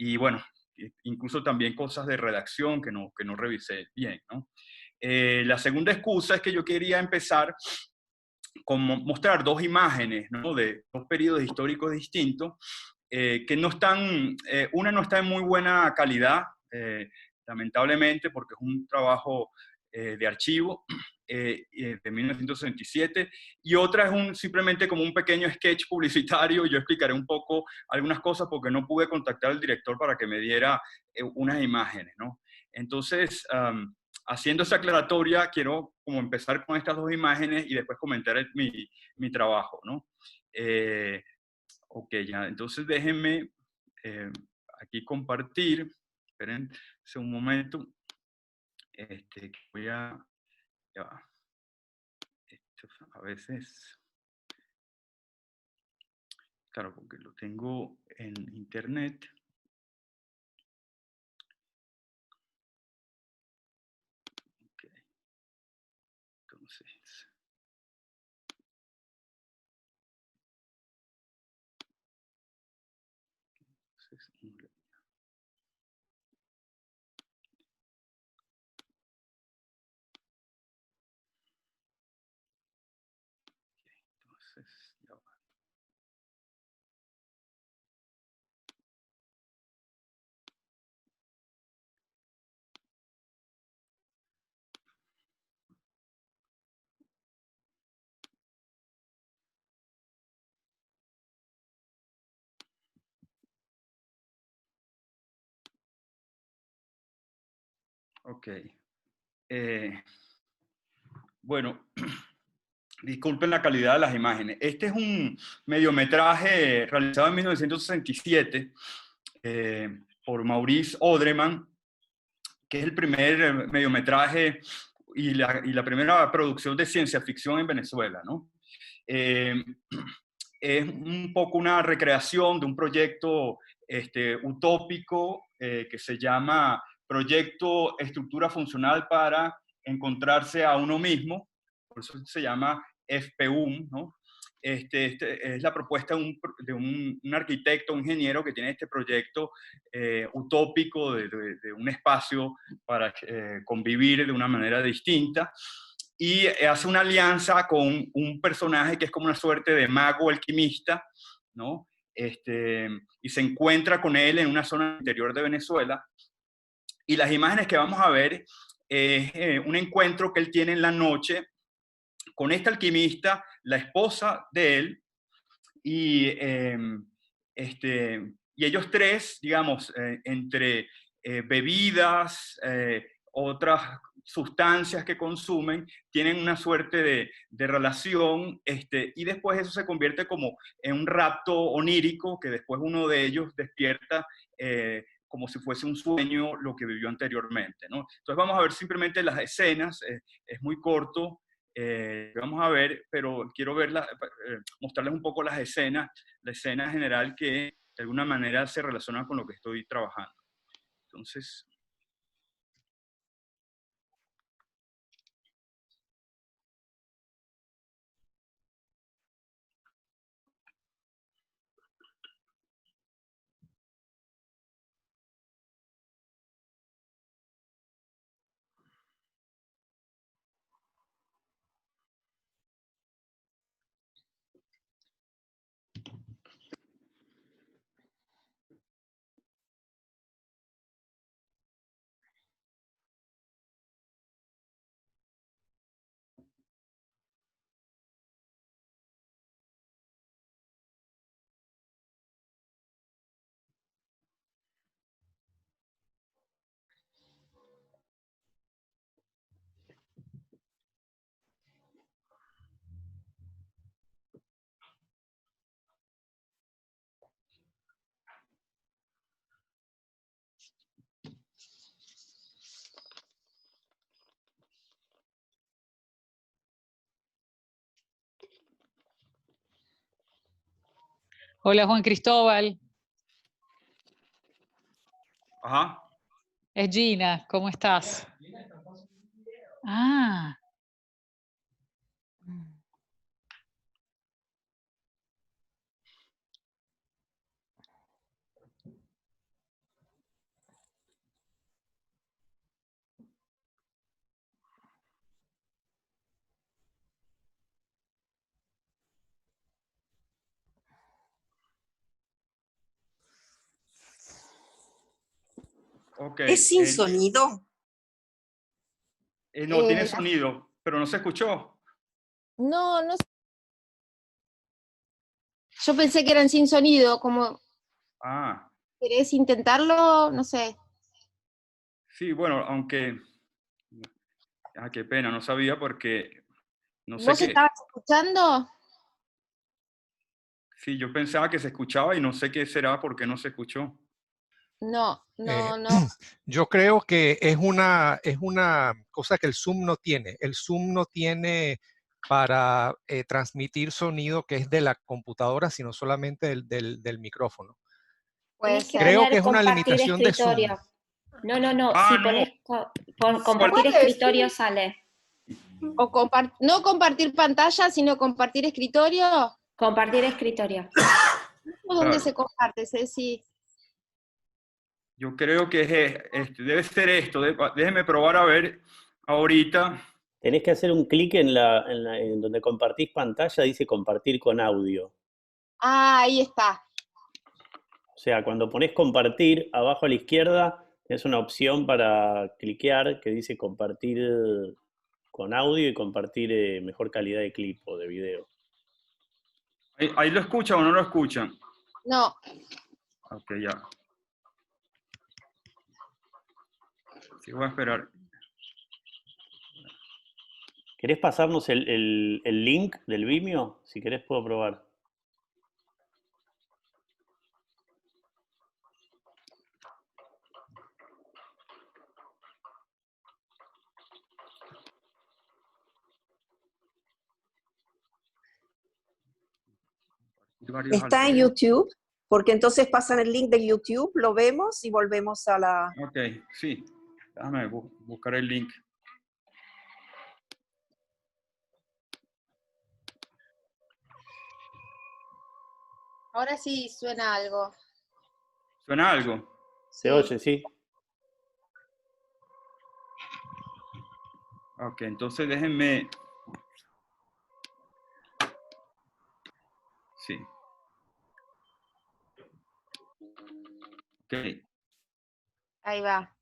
y bueno, incluso también cosas de redacción que no revisé bien, ¿no? La segunda excusa es que yo quería empezar con mostrar dos imágenes, ¿no? De dos periodos históricos distintos, que no están, una no está en muy buena calidad, lamentablemente, porque es un trabajo de archivo de 1967, y otra es simplemente como un pequeño sketch publicitario. Yo explicaré un poco algunas cosas porque no pude contactar al director para que me diera unas imágenes, ¿no? Entonces, haciendo esa aclaratoria, quiero como empezar con estas dos imágenes y después comentar mi trabajo, ¿no? Ok, ya, entonces déjenme eh, aquí compartir. Esperen un momento. Voy a... Ya va. Esto a veces... Claro, porque lo tengo en internet. Ok, entonces... Entonces, ya va. Ok. Bueno, disculpen la calidad de las imágenes. Este es un mediometraje realizado en 1967 por Maurice Audreman, que es el primer mediometraje y la primera producción de ciencia ficción en Venezuela, ¿no? Eh, es un poco una recreación de un proyecto utópico que se llama Proyecto Estructura Funcional para Encontrarse a Uno Mismo, por eso se llama FPUM, ¿no? Es la propuesta de un arquitecto, un ingeniero que tiene este proyecto utópico de un espacio para convivir de una manera distinta, y hace una alianza con un personaje que es como una suerte de mago alquimista, ¿no? Y se encuentra con él en una zona interior de Venezuela, y las imágenes que vamos a ver es un encuentro que él tiene en la noche con este alquimista, la esposa de él, y, y ellos tres, digamos, entre bebidas, otras sustancias que consumen, tienen una suerte de relación, y después eso se convierte como en un rapto onírico, que después uno de ellos despierta como si fuese un sueño lo que vivió anteriormente, ¿no? Entonces vamos a ver simplemente las escenas, es muy corto, vamos a ver, pero quiero mostrarles un poco las escenas, la escena general que de alguna manera se relaciona con lo que estoy trabajando. Entonces, Hola Juan Cristóbal. ajá. Es Gina, ¿cómo estás? Ah. Ok. ¿Es sin sonido? No, tiene sonido, pero no se escuchó. No, no. Yo pensé que eran sin sonido, como Ah, querés intentarlo, no sé. sí, bueno, aunque... Ah, qué pena, no sabía porque no sé ¿Vos qué. estabas escuchando? Sí, yo pensaba que se escuchaba y no sé qué será porque no se escuchó. No, Eh, no. Yo creo que es una cosa que el Zoom no tiene. El Zoom no tiene para transmitir sonido que es de la computadora, sino solamente del micrófono. Puede Tenés que ser. Creo que poner es una compartir limitación de Zoom. escritorio. No, Ah, si no. pones compartir Puede escritorio ser. sale. O no compartir pantalla, sino compartir escritorio. Compartir escritorio. ¿Dónde Claro. se comparte, Ceci? Yo creo que debe ser esto. Déjeme probar a ver ahorita. Tenés que hacer un clic en donde compartís pantalla, dice compartir con audio. Ah, ahí está. O sea, cuando ponés compartir, abajo a la izquierda, tenés una opción para cliquear que dice compartir con audio y compartir mejor calidad de clip o de video. ¿Ahí lo escuchan o no lo escuchan? No, Ok, ya. Sí, voy a esperar. ¿Querés pasarnos el link del Vimeo? Si querés puedo probar. ¿Está en YouTube? Porque entonces pasan el link de YouTube, lo vemos y volvemos a la... Ok, sí. Déjame buscar el link. ahora sí suena algo. ¿Suena algo? ¿Se oye? Sí. Ok, entonces déjenme... Sí. Ok. Ahí va.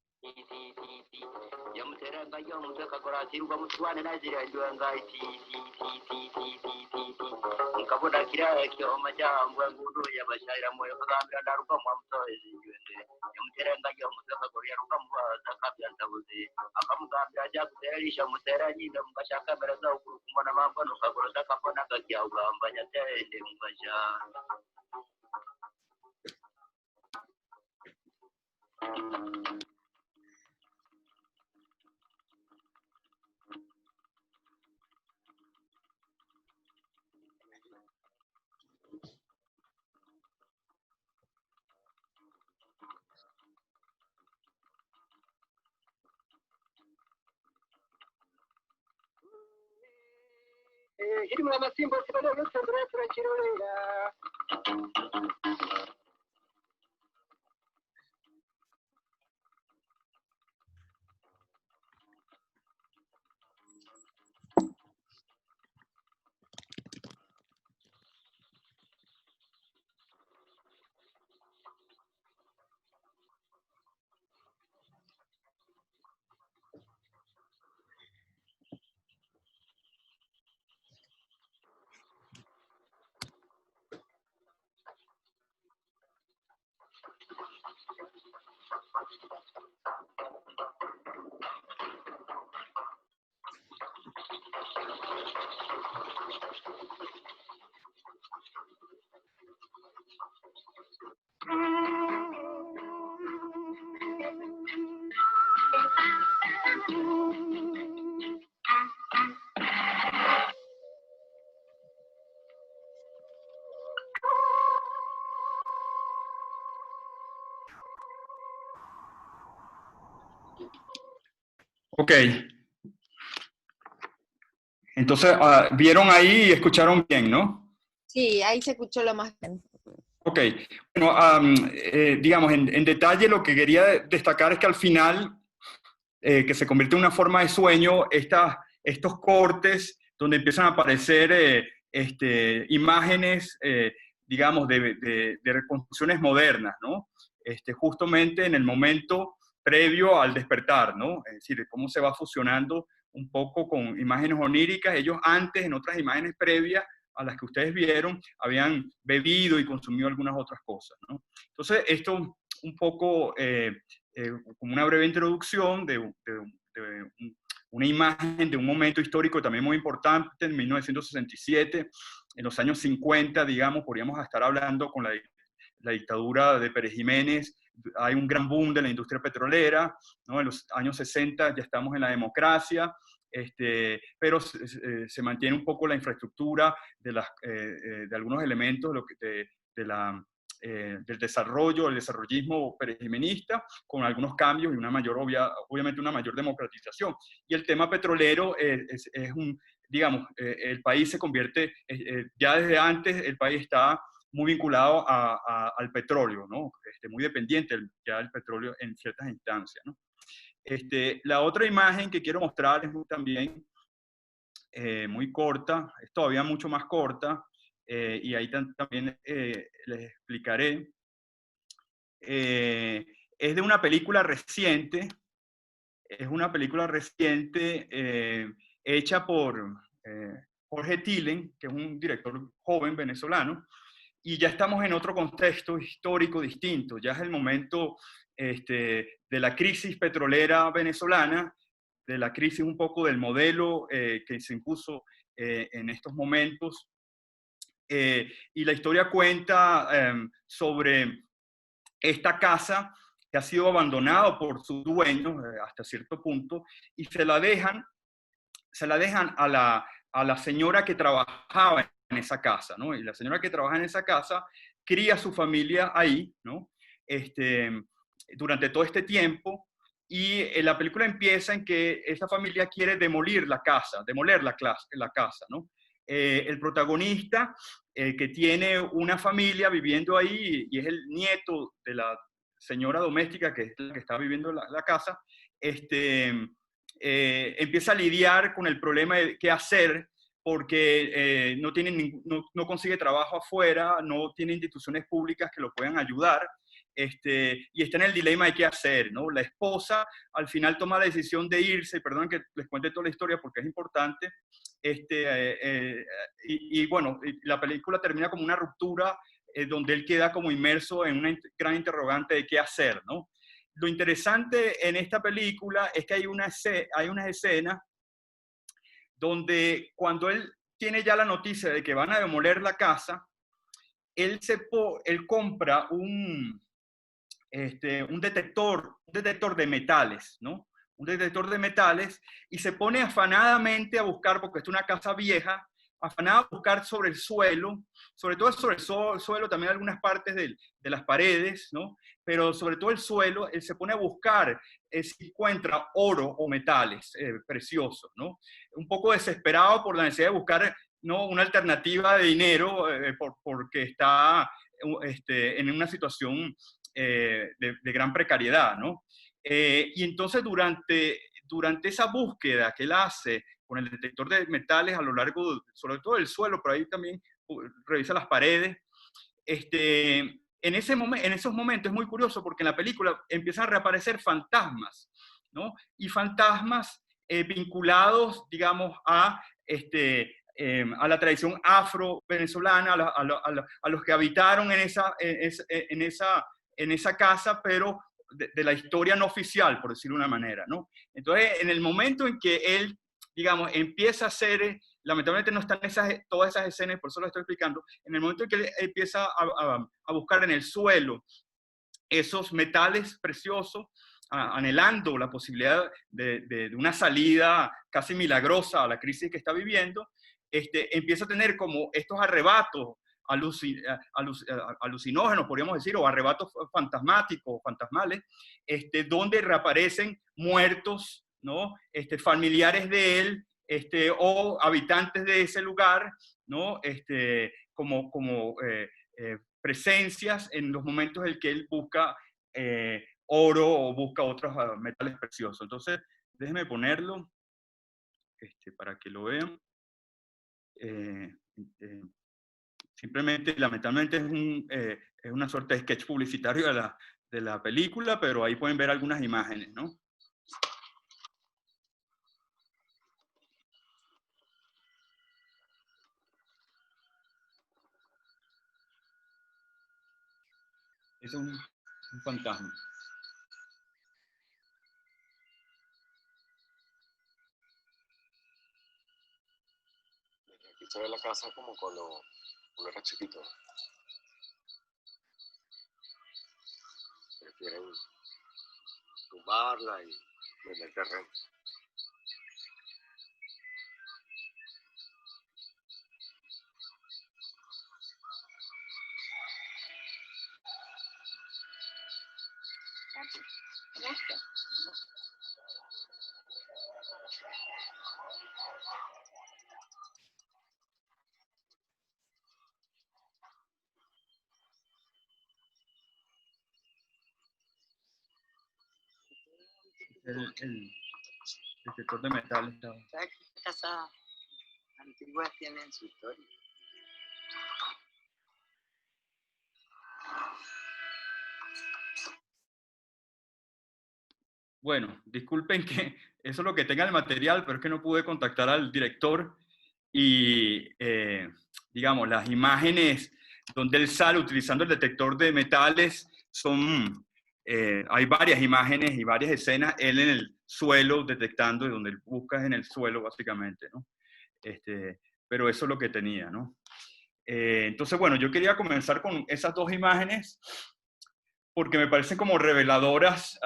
Ok. Entonces, vieron ahí y escucharon bien, ¿no? Sí, ahí se escuchó lo más bien. Ok. Bueno, digamos, en detalle lo que quería destacar es que al final, que se convierte en una forma de sueño, estos cortes donde empiezan a aparecer imágenes, digamos, de reconstrucciones modernas, ¿no? Justamente en el momento previo al despertar, ¿no? Es decir, cómo se va fusionando un poco con imágenes oníricas. Ellos antes, en otras imágenes previas a las que ustedes vieron, habían bebido y consumido algunas otras cosas, ¿no? Entonces, esto un poco como una breve introducción de una imagen de un momento histórico también muy importante, en 1967, en los años 50, digamos, podríamos estar hablando con la dictadura de Pérez Jiménez, hay un gran boom de la industria petrolera, ¿no? En los años 60 ya estamos en la democracia, pero se mantiene un poco la infraestructura de algunos elementos del desarrollo, el desarrollismo perejimenista, con algunos cambios y obviamente una mayor democratización. Y el tema petrolero es digamos, el país se convierte, ya desde antes el país está muy vinculado al petróleo, ¿no? Muy dependiente ya del petróleo en ciertas instancias, ¿no? La otra imagen que quiero mostrar es también muy corta, es todavía mucho más corta, y ahí también les explicaré. Es de una película reciente, hecha por Jorge Tillen, que es un director joven venezolano, y ya estamos en otro contexto histórico distinto. Ya es el momento de la crisis petrolera venezolana, de la crisis un poco del modelo que se impuso en estos momentos. Y la historia cuenta sobre esta casa que ha sido abandonada por sus dueños hasta cierto punto, y se la dejan a la señora que trabajaba en esa casa, ¿no? Y la señora que trabaja en esa casa cría a su familia ahí, ¿no? Durante todo este tiempo, y la película empieza en que esa familia quiere demoler la casa, ¿no? El protagonista, que tiene una familia viviendo ahí, y es el nieto de la señora doméstica que es la que está viviendo la casa, empieza a lidiar con el problema de qué hacer, porque no consigue trabajo afuera, no tiene instituciones públicas que lo puedan ayudar, y está en el dilema de qué hacer, ¿no? La esposa al final toma la decisión de irse, perdón que les cuente toda la historia porque es importante, bueno, la película termina como una ruptura donde él queda como inmerso en una gran interrogante de qué hacer, ¿no? Lo interesante en esta película es que hay unas escenas donde cuando él tiene ya la noticia de que van a demoler la casa, él compra un detector de metales, ¿no? Un detector de metales, y se pone afanadamente a buscar, porque es una casa vieja, afanado a buscar sobre el suelo, sobre todo sobre el suelo, también algunas partes de las paredes, ¿no? Pero sobre todo el suelo, él se pone a buscar si encuentra oro o metales preciosos, ¿no? Un poco desesperado por la necesidad de buscar, ¿no?, una alternativa de dinero, porque está en una situación de gran precariedad, ¿no? Y entonces durante esa búsqueda que él hace con el detector de metales a lo largo, sobre todo del suelo, pero ahí también revisa las paredes, en esos momentos es muy curioso porque en la película empiezan a reaparecer fantasmas, ¿no? Y fantasmas vinculados, digamos, a la tradición afro-venezolana, a los que habitaron en esa casa, pero de la historia no oficial, por decirlo de una manera, ¿no? Entonces, en el momento en que él, digamos, empieza a hacer, lamentablemente no están todas esas escenas, por eso lo estoy explicando, en el momento en que él empieza a buscar en el suelo esos metales preciosos, anhelando la posibilidad de una salida casi milagrosa a la crisis que está viviendo, empieza a tener como estos arrebatos alucinógenos, podríamos decir, o arrebatos fantasmáticos, fantasmales, donde reaparecen muertos, ¿no? Familiares de él, o habitantes de ese lugar, ¿no? Como presencias en los momentos en que él busca oro o busca otros metales preciosos. Entonces, déjenme ponerlo para que lo vean. Simplemente, lamentablemente, es una suerte de sketch publicitario de la película, pero ahí pueden ver algunas imágenes, ¿no? Es un fantasma. Aquí se ve la casa como cuando uno era chiquito. Prefieren tumbarla y vender terreno. El detector de metal está... ¿Sabes qué casas antiguas tienen su historia? Bueno, disculpen que eso es lo que tenga el material, pero es que no pude contactar al director y, digamos, las imágenes donde él sale utilizando el detector de metales son, hay varias imágenes y varias escenas, él en el suelo detectando, y donde él busca es en el suelo básicamente, ¿no? Pero eso es lo que tenía, ¿no? Entonces, bueno, yo quería comenzar con esas dos imágenes porque me parecen como reveladoras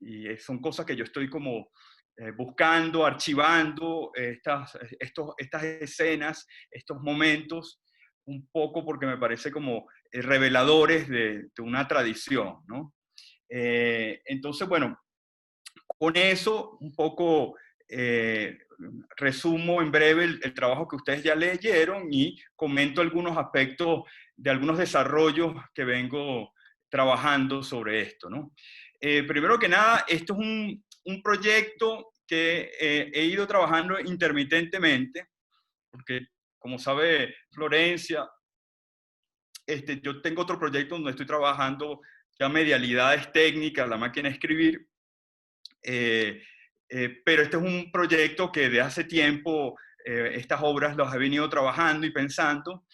y son cosas que yo estoy como buscando, archivando estas escenas, estos momentos, un poco porque me parece como reveladores de una tradición, ¿no? Entonces, bueno, con eso un poco resumo en breve el trabajo que ustedes ya leyeron y comento algunos aspectos de algunos desarrollos que vengo trabajando sobre esto, ¿no? Primero que nada, esto es un proyecto que he ido trabajando intermitentemente, porque como sabe Florencia, yo tengo otro proyecto donde estoy trabajando ya medialidades técnicas, la máquina de escribir, pero este es un proyecto que de hace tiempo estas obras las he venido trabajando y pensando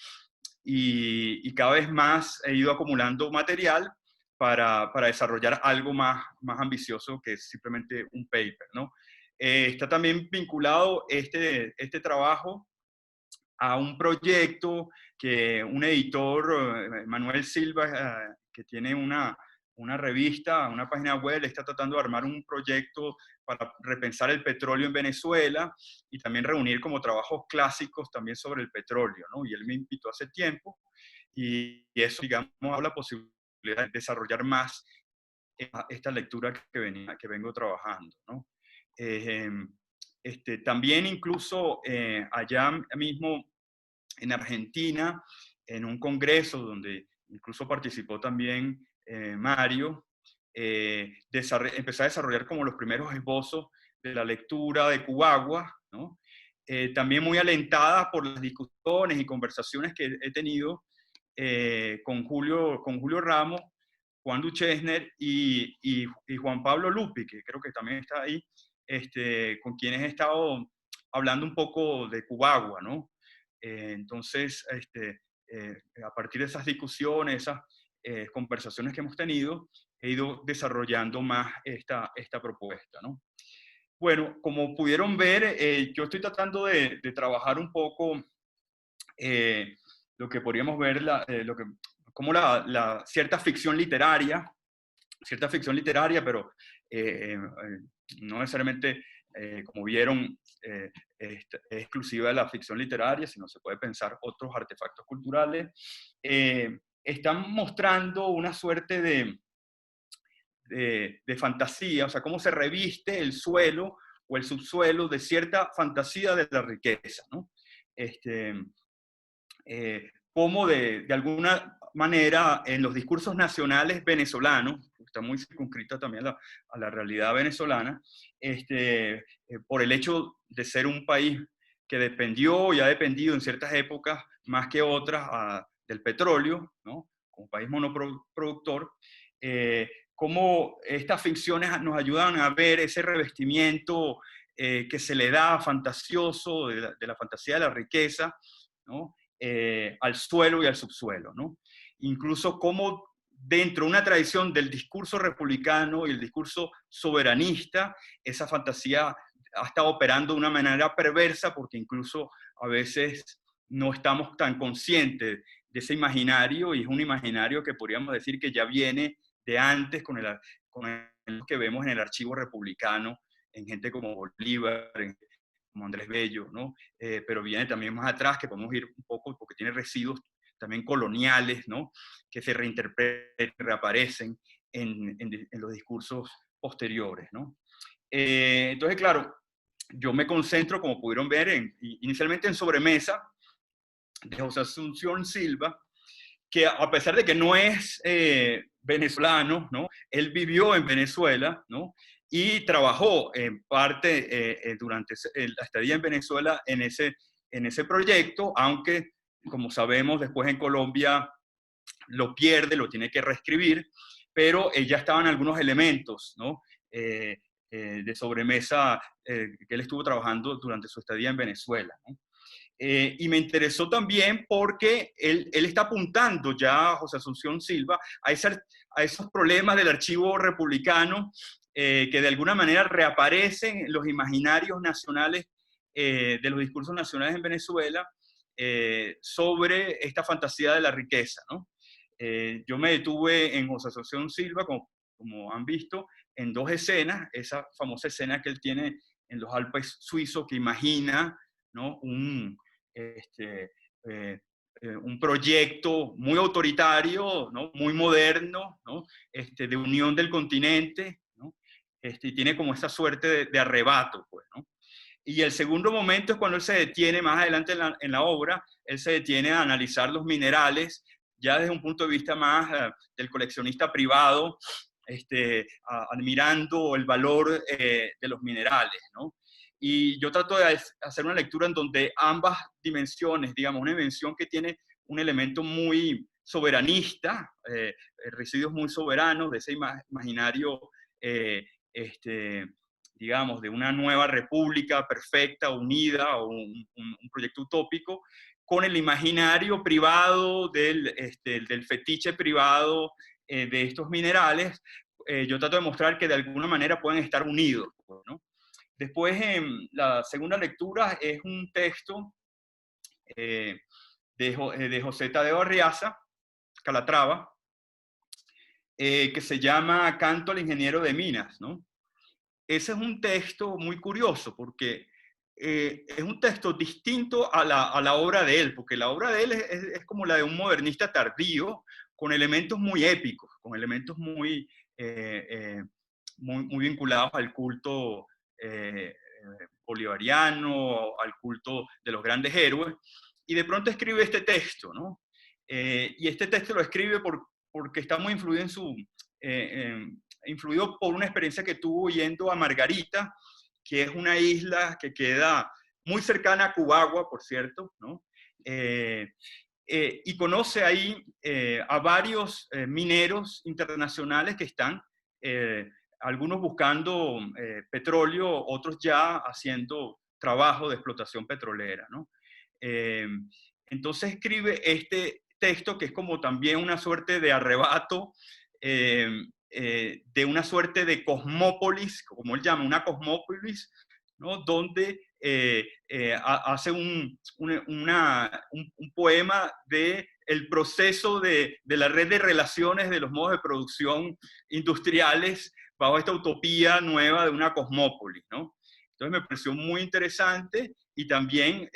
y cada vez más he ido acumulando material para desarrollar algo más ambicioso que simplemente un paper, ¿no? Está también vinculado este trabajo a un proyecto que un editor, Manuel Silva, que tiene una revista, una página web, está tratando de armar un proyecto para repensar el petróleo en Venezuela y también reunir como trabajos clásicos también sobre el petróleo, ¿no? Y él me invitó hace tiempo y eso, digamos, habla la posibilidad de desarrollar más esta lectura que vengo trabajando, ¿no? También incluso allá mismo en Argentina, en un congreso donde incluso participó también Mario, empecé a desarrollar como los primeros esbozos de la lectura de Cubagua, ¿no? También muy alentada por las discusiones y conversaciones que he tenido con Julio Ramos, Juan Duchesner y Juan Pablo Lupi, que creo que también está ahí, con quienes he estado hablando un poco de Cubagua, ¿no? Entonces, a partir de esas discusiones, esas conversaciones que hemos tenido, he ido desarrollando más esta propuesta, ¿no? Bueno, como pudieron ver, yo estoy tratando de trabajar un poco lo que podríamos ver, como la cierta ficción literaria, pero no necesariamente, como vieron, es exclusiva de la ficción literaria, sino se puede pensar otros artefactos culturales. Están mostrando una suerte de fantasía, o sea, cómo se reviste el suelo o el subsuelo de cierta fantasía de la riqueza, ¿no? Cómo de alguna manera en los discursos nacionales venezolanos, está muy circunscrita también a la realidad venezolana, por el hecho de ser un país que dependió y ha dependido en ciertas épocas más que otras del petróleo, ¿no? como país monoproductor, cómo estas ficciones nos ayudan a ver ese revestimiento que se le da fantasioso de la fantasía de la riqueza, ¿no? Al suelo y al subsuelo, ¿no? Incluso cómo dentro de una tradición del discurso republicano y el discurso soberanista, esa fantasía ha estado operando de una manera perversa, porque incluso a veces no estamos tan conscientes de ese imaginario, y es un imaginario que podríamos decir que ya viene de antes con el que vemos en el archivo republicano, en gente como Bolívar, como Andrés Bello, ¿no? Pero viene también más atrás, que podemos ir un poco, porque tiene residuos también coloniales, ¿no? Que se reinterpretan, reaparecen en los discursos posteriores, ¿no? Entonces, claro, yo me concentro, como pudieron ver, inicialmente en Sobremesa, de José Asunción Silva, que a pesar de que no es venezolano, ¿no? Él vivió en Venezuela, ¿no? Y trabajó en parte durante la estadía en Venezuela en ese proyecto, aunque, como sabemos, después en Colombia lo pierde, lo tiene que reescribir, pero ya estaban algunos elementos, ¿no? De Sobremesa que él estuvo trabajando durante su estadía en Venezuela, ¿no? Y me interesó también porque él está apuntando ya, José Asunción Silva, a esos problemas del archivo republicano que de alguna manera reaparecen en los imaginarios nacionales de los discursos nacionales en Venezuela sobre esta fantasía de la riqueza, ¿no? Yo me detuve en José Asunción Silva, como han visto, en dos escenas, esa famosa escena que él tiene en los Alpes suizos, que imagina, ¿no? Un proyecto muy autoritario, ¿no? Muy moderno, ¿no? De unión del continente, ¿no? Y tiene como esa suerte de arrebato, pues, ¿no? Y el segundo momento es cuando él se detiene, más adelante en la obra, él se detiene a analizar los minerales, ya desde un punto de vista más del coleccionista privado, admirando el valor de los minerales, ¿no? Y yo trato de hacer una lectura en donde ambas dimensiones, digamos, una dimensión que tiene un elemento muy soberanista, residuos muy soberanos de ese imaginario, digamos, de una nueva república perfecta, unida, o un proyecto utópico, con el imaginario privado del fetiche privado de estos minerales. Yo trato de mostrar que de alguna manera pueden estar unidos, ¿no? Después, la segunda lectura es un texto de José Tadeo Arriaza, Calatrava, que se llama Canto al ingeniero de minas, ¿no? Ese es un texto muy curioso, porque es un texto distinto a la obra de él, porque la obra de él es como la de un modernista tardío, con elementos muy épicos, con elementos muy vinculados al culto bolivariano, al culto de los grandes héroes, y de pronto escribe este texto, ¿no? Y este texto lo escribe porque está muy influido influido por una experiencia que tuvo yendo a Margarita, que es una isla que queda muy cercana a Cubagua, por cierto, ¿no? Y conoce ahí a varios mineros internacionales que están, algunos buscando petróleo, otros ya haciendo trabajo de explotación petrolera, ¿no? Entonces escribe este texto que es como también una suerte de arrebato, de una suerte de cosmópolis, como él llama, una cosmópolis, ¿no? Donde hace un poema de el proceso de la red de relaciones de los modos de producción industriales bajo esta utopía nueva de una cosmópolis, ¿no? Entonces me pareció muy interesante y también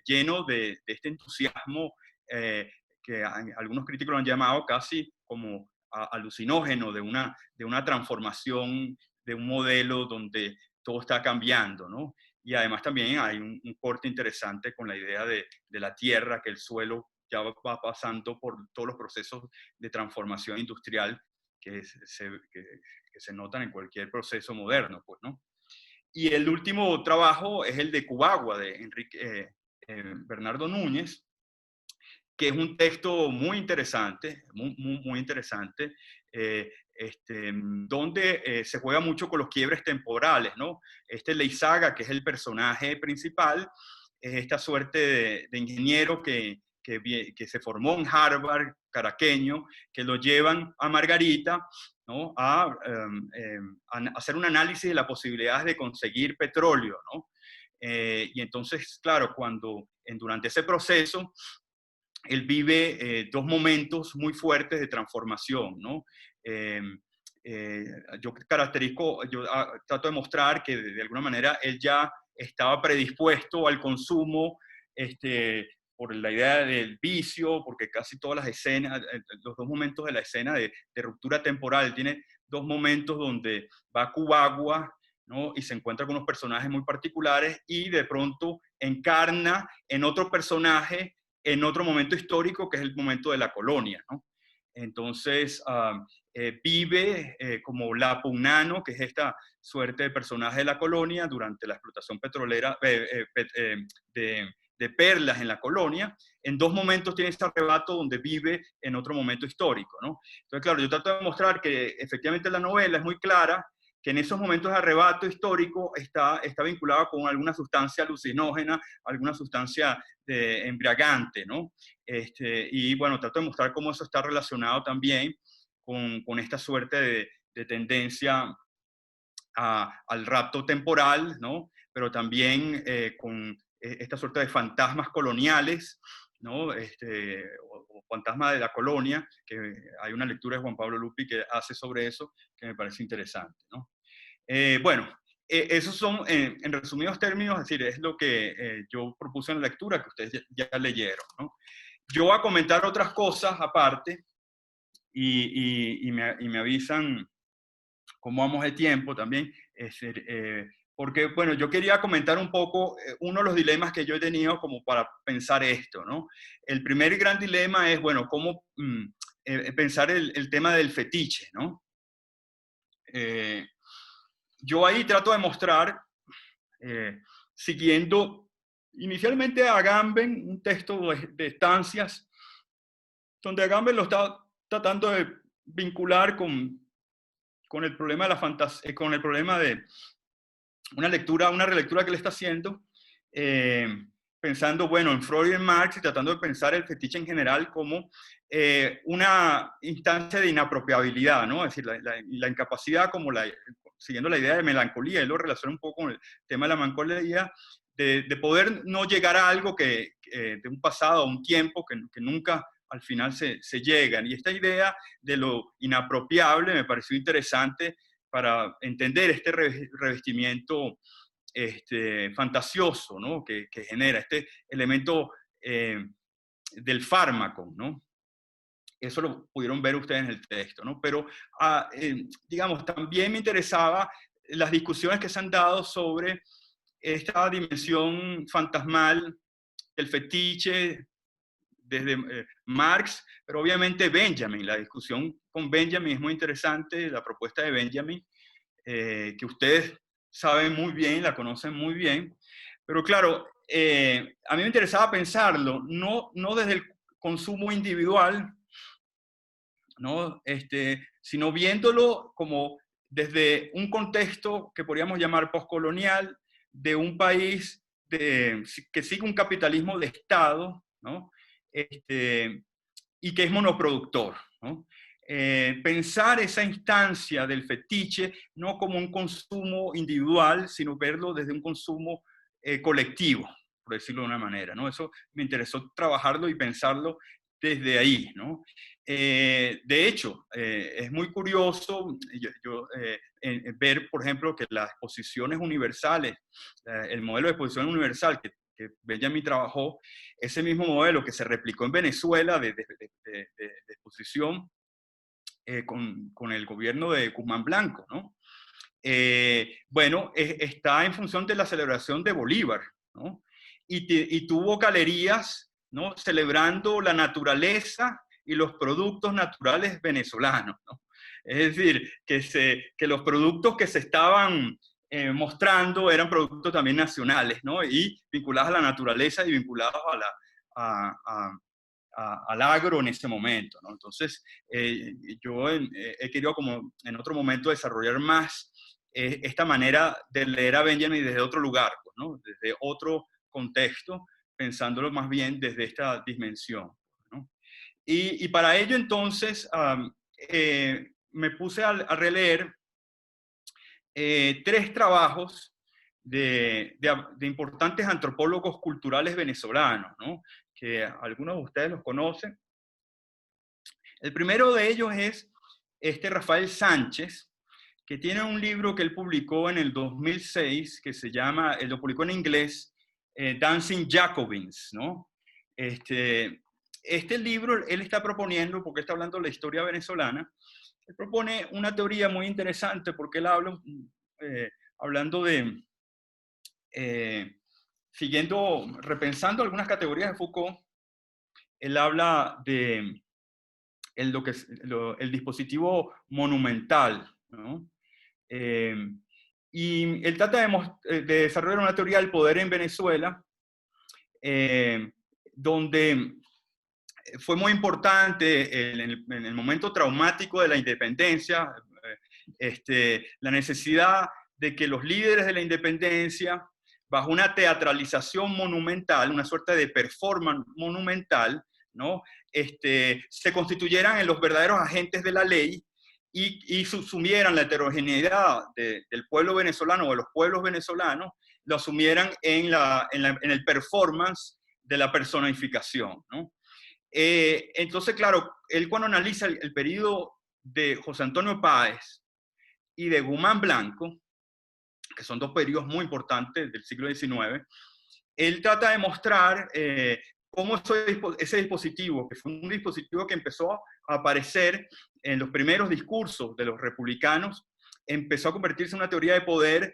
lleno de este entusiasmo que algunos críticos lo han llamado casi como alucinógeno, de una transformación de un modelo donde todo está cambiando, ¿no? Y además también hay un corte interesante con la idea de la tierra, que el suelo ya va pasando por todos los procesos de transformación industrial que se notan en cualquier proceso moderno, pues, ¿no? Y el último trabajo es el de Cubagua, de Bernardo Núñez, que es un texto muy interesante, muy interesante, donde se juega mucho con los quiebres temporales, ¿no? Leizaga, que es el personaje principal, es esta suerte de ingeniero que se formó en Harvard, caraqueño, que lo llevan a Margarita, ¿no? A hacer un análisis de las posibilidades de conseguir petróleo, ¿no? Y entonces, claro, durante ese proceso, él vive dos momentos muy fuertes de transformación, ¿no? Yo trato de mostrar que de alguna manera él ya estaba predispuesto al consumo, por la idea del vicio, porque casi todas las escenas, los dos momentos de la escena de ruptura temporal, tiene dos momentos donde va a Cubagua, ¿no? Y se encuentra con unos personajes muy particulares y de pronto encarna en otro personaje en otro momento histórico, que es el momento de la colonia, ¿no? Entonces, vive como Lapunano, que es esta suerte de personaje de la colonia durante la explotación petrolera de perlas en la colonia. En dos momentos tiene este arrebato donde vive en otro momento histórico, ¿no? Entonces, claro, yo trato de mostrar que efectivamente la novela es muy clara, que en esos momentos de arrebato histórico está vinculado con alguna sustancia alucinógena, alguna sustancia embriagante, ¿no? Y bueno, trato de mostrar cómo eso está relacionado también con esta suerte de tendencia al rapto temporal, ¿no? Pero también con esta suerte de fantasmas coloniales, ¿no? O fantasma de la colonia, que hay una lectura de Juan Pablo Lupi que hace sobre eso, que me parece interesante, ¿no? Bueno, esos son, en resumidos términos, es decir, es lo que yo propuse en la lectura, que ustedes ya leyeron, ¿no? Yo voy a comentar otras cosas aparte, y me avisan cómo vamos de tiempo también, porque, bueno, yo quería comentar un poco uno de los dilemas que yo he tenido como para pensar esto, ¿no? El primer gran dilema es, bueno, cómo pensar el tema del fetiche, ¿no? Yo ahí trato de mostrar, siguiendo inicialmente a Agamben, un texto de estancias, donde Agamben lo está tratando de vincular con el problema de la fantasía, con el problema de una relectura que le está haciendo, pensando, bueno, en Freud y en Marx, y tratando de pensar el fetiche en general como una instancia de inapropiabilidad, ¿no? Es decir, la incapacidad, siguiendo la idea de melancolía, y lo relaciona un poco con el tema de la melancolía, de poder no llegar a algo de un pasado, a un tiempo que nunca al final se llegan. Y esta idea de lo inapropiable me pareció interesante para entender este revestimiento fantasioso, ¿no? que genera este elemento del fármaco, ¿no? Eso lo pudieron ver ustedes en el texto, ¿no? Pero, digamos, también me interesaba las discusiones que se han dado sobre esta dimensión fantasmal del fetiche, desde Marx, pero obviamente Benjamin. La discusión con Benjamin es muy interesante, la propuesta de Benjamin, que ustedes saben muy bien, la conocen muy bien, pero claro, a mí me interesaba pensarlo, no desde el consumo individual, ¿no? Sino viéndolo como desde un contexto que podríamos llamar postcolonial, de un país que sigue un capitalismo de Estado, ¿no? Y que es monoproductor, ¿no? Pensar esa instancia del fetiche no como un consumo individual, sino verlo desde un consumo colectivo, por decirlo de una manera, ¿no? Eso me interesó trabajarlo y pensarlo desde ahí, ¿no? De hecho, es muy curioso ver, por ejemplo, que las exposiciones universales, el modelo de exposición universal que Benjamin trabajó, ese mismo modelo que se replicó en Venezuela de exposición con el gobierno de Guzmán Blanco, ¿no? Bueno, está en función de la celebración de Bolívar, ¿no? Y tuvo galerías, ¿no? Celebrando la naturaleza y los productos naturales venezolanos, ¿no? Es decir, que los productos que se estaban mostrando eran productos también nacionales, ¿no? Y vinculados a la naturaleza y vinculados al agro en ese momento, ¿no? Entonces, yo he querido como en otro momento desarrollar más esta manera de leer a Benjamin desde otro lugar, pues, ¿no? Desde otro contexto, pensándolo más bien desde esta dimensión, ¿no? Y para ello entonces me puse a releer 3 trabajos de importantes antropólogos culturales venezolanos, ¿no? Que algunos de ustedes los conocen. El primero de ellos es Rafael Sánchez, que tiene un libro que él publicó en el 2006, que se llama, él lo publicó en inglés, Dancing Jacobins, ¿no? Este libro, él está proponiendo, porque está hablando de la historia venezolana, él propone una teoría muy interesante, porque él habla, hablando de, repensando algunas categorías de Foucault, él habla de el dispositivo monumental, ¿no? Y él trata de desarrollar una teoría del poder en Venezuela, donde fue muy importante en el momento traumático de la independencia, la necesidad de que los líderes de la independencia, bajo una teatralización monumental, una suerte de performance monumental, ¿no? Se constituyeran en los verdaderos agentes de la ley y subsumieran la heterogeneidad del pueblo venezolano o de los pueblos venezolanos, lo asumieran en el performance de la personificación, ¿no? Entonces, claro, él cuando analiza el periodo de José Antonio Páez y de Guzmán Blanco, que son 2 periodos muy importantes del siglo XIX, él trata de mostrar cómo ese dispositivo, que fue un dispositivo que empezó a aparecer en los primeros discursos de los republicanos, empezó a convertirse en una teoría de poder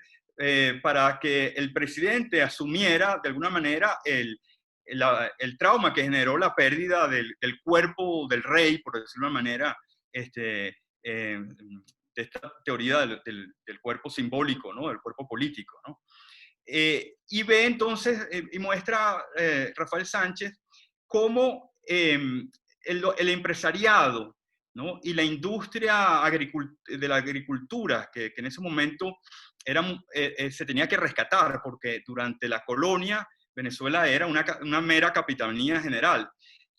para que el presidente asumiera de alguna manera el trauma que generó la pérdida del cuerpo del rey, por decirlo de una manera, de esta teoría del cuerpo simbólico, ¿no? Del cuerpo político, ¿no? Y ve entonces, y muestra Rafael Sánchez, cómo el empresariado, ¿no? Y la industria de la agricultura, que en ese momento se tenía que rescatar, porque durante la colonia Venezuela era una mera capitanía general,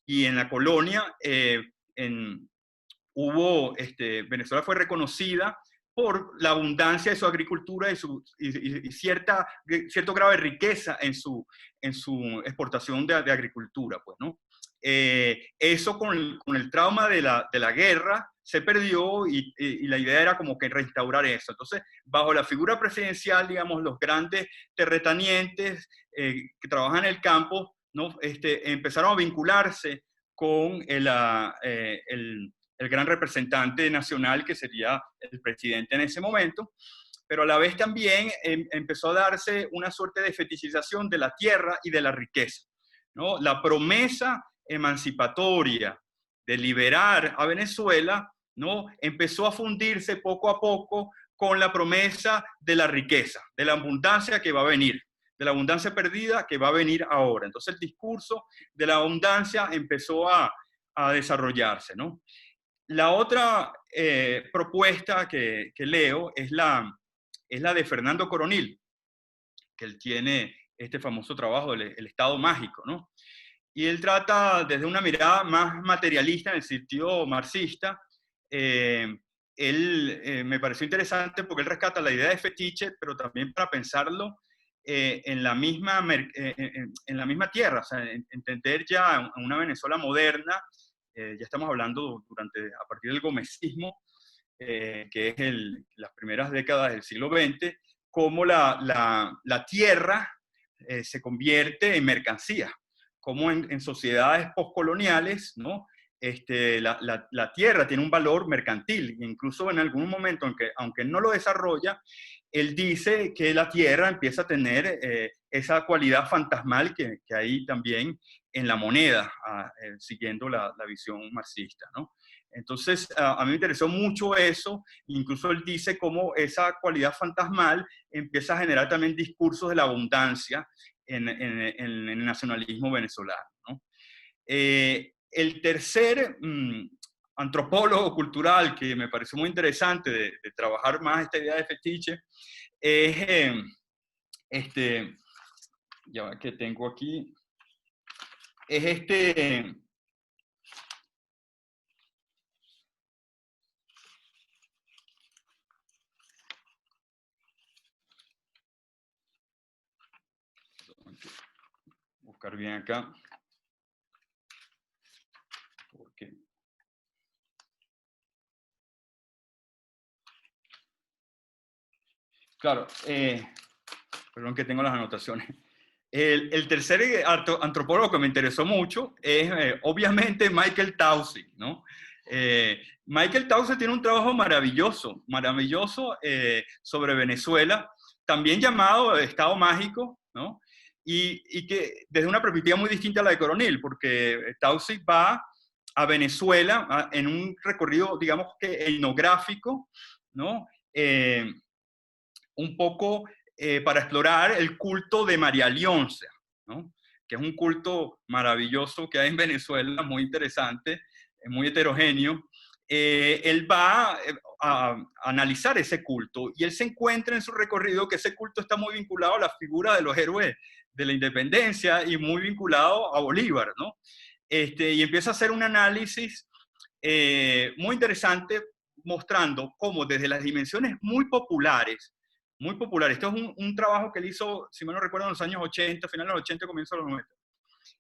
y en la colonia Venezuela fue reconocida por la abundancia de su agricultura y cierto grado de riqueza en su exportación de agricultura, pues, ¿no? Eso con el trauma de la guerra se perdió y la idea era como que restaurar eso. Entonces, bajo la figura presidencial, digamos, los grandes terratenientes que trabajan en el campo, ¿no? Empezaron a vincularse con el gran representante nacional, que sería el presidente en ese momento, pero a la vez también empezó a darse una suerte de fetichización de la tierra y de la riqueza, ¿no? La promesa emancipatoria de liberar a Venezuela, ¿no? Empezó a fundirse poco a poco con la promesa de la riqueza, de la abundancia que va a venir, de la abundancia perdida que va a venir ahora. Entonces el discurso de la abundancia empezó a desarrollarse, ¿no? La otra propuesta que leo es la de Fernando Coronil, que él tiene este famoso trabajo, el Estado Mágico, ¿no? Y él trata desde una mirada más materialista en el sentido marxista. Me pareció interesante porque él rescata la idea de fetiche, pero también para pensarlo en la misma tierra, o sea, entender ya una Venezuela moderna. Ya estamos hablando a partir del gomecismo, que es las primeras décadas del siglo XX, cómo la tierra se convierte en mercancía, como en sociedades postcoloniales, ¿no? La tierra tiene un valor mercantil, incluso en algún momento, aunque no lo desarrolla, él dice que la tierra empieza a tener esa cualidad fantasmal que hay también en la moneda, siguiendo la visión marxista, ¿no? Entonces, a mí me interesó mucho eso. Incluso él dice cómo esa cualidad fantasmal empieza a generar también discursos de la abundancia en el nacionalismo venezolano, ¿no? el tercer antropólogo cultural que me pareció muy interesante de trabajar más esta idea de fetiche es, ya que tengo aquí, es buscar bien acá, porque claro, perdón que tengo las anotaciones. El tercer antropólogo que me interesó mucho es obviamente Michael Taussig, ¿no? Michael Taussig tiene un trabajo maravilloso, maravilloso sobre Venezuela, también llamado Estado Mágico, ¿no? Y que desde una perspectiva muy distinta a la de Coronil, porque Taussig va a Venezuela en un recorrido, digamos que etnográfico, ¿no? Un poco para explorar el culto de María Leonza, ¿no? Que es un culto maravilloso que hay en Venezuela, muy interesante, muy heterogéneo. Él va a analizar ese culto y él se encuentra en su recorrido que ese culto está muy vinculado a la figura de los héroes de la independencia y muy vinculado a Bolívar, ¿no? Y empieza a hacer un análisis muy interesante mostrando cómo desde las dimensiones muy populares. Esto es un trabajo que él hizo, si mal no recuerdo, en los años 80, finales de los 80, comienzo de los 90.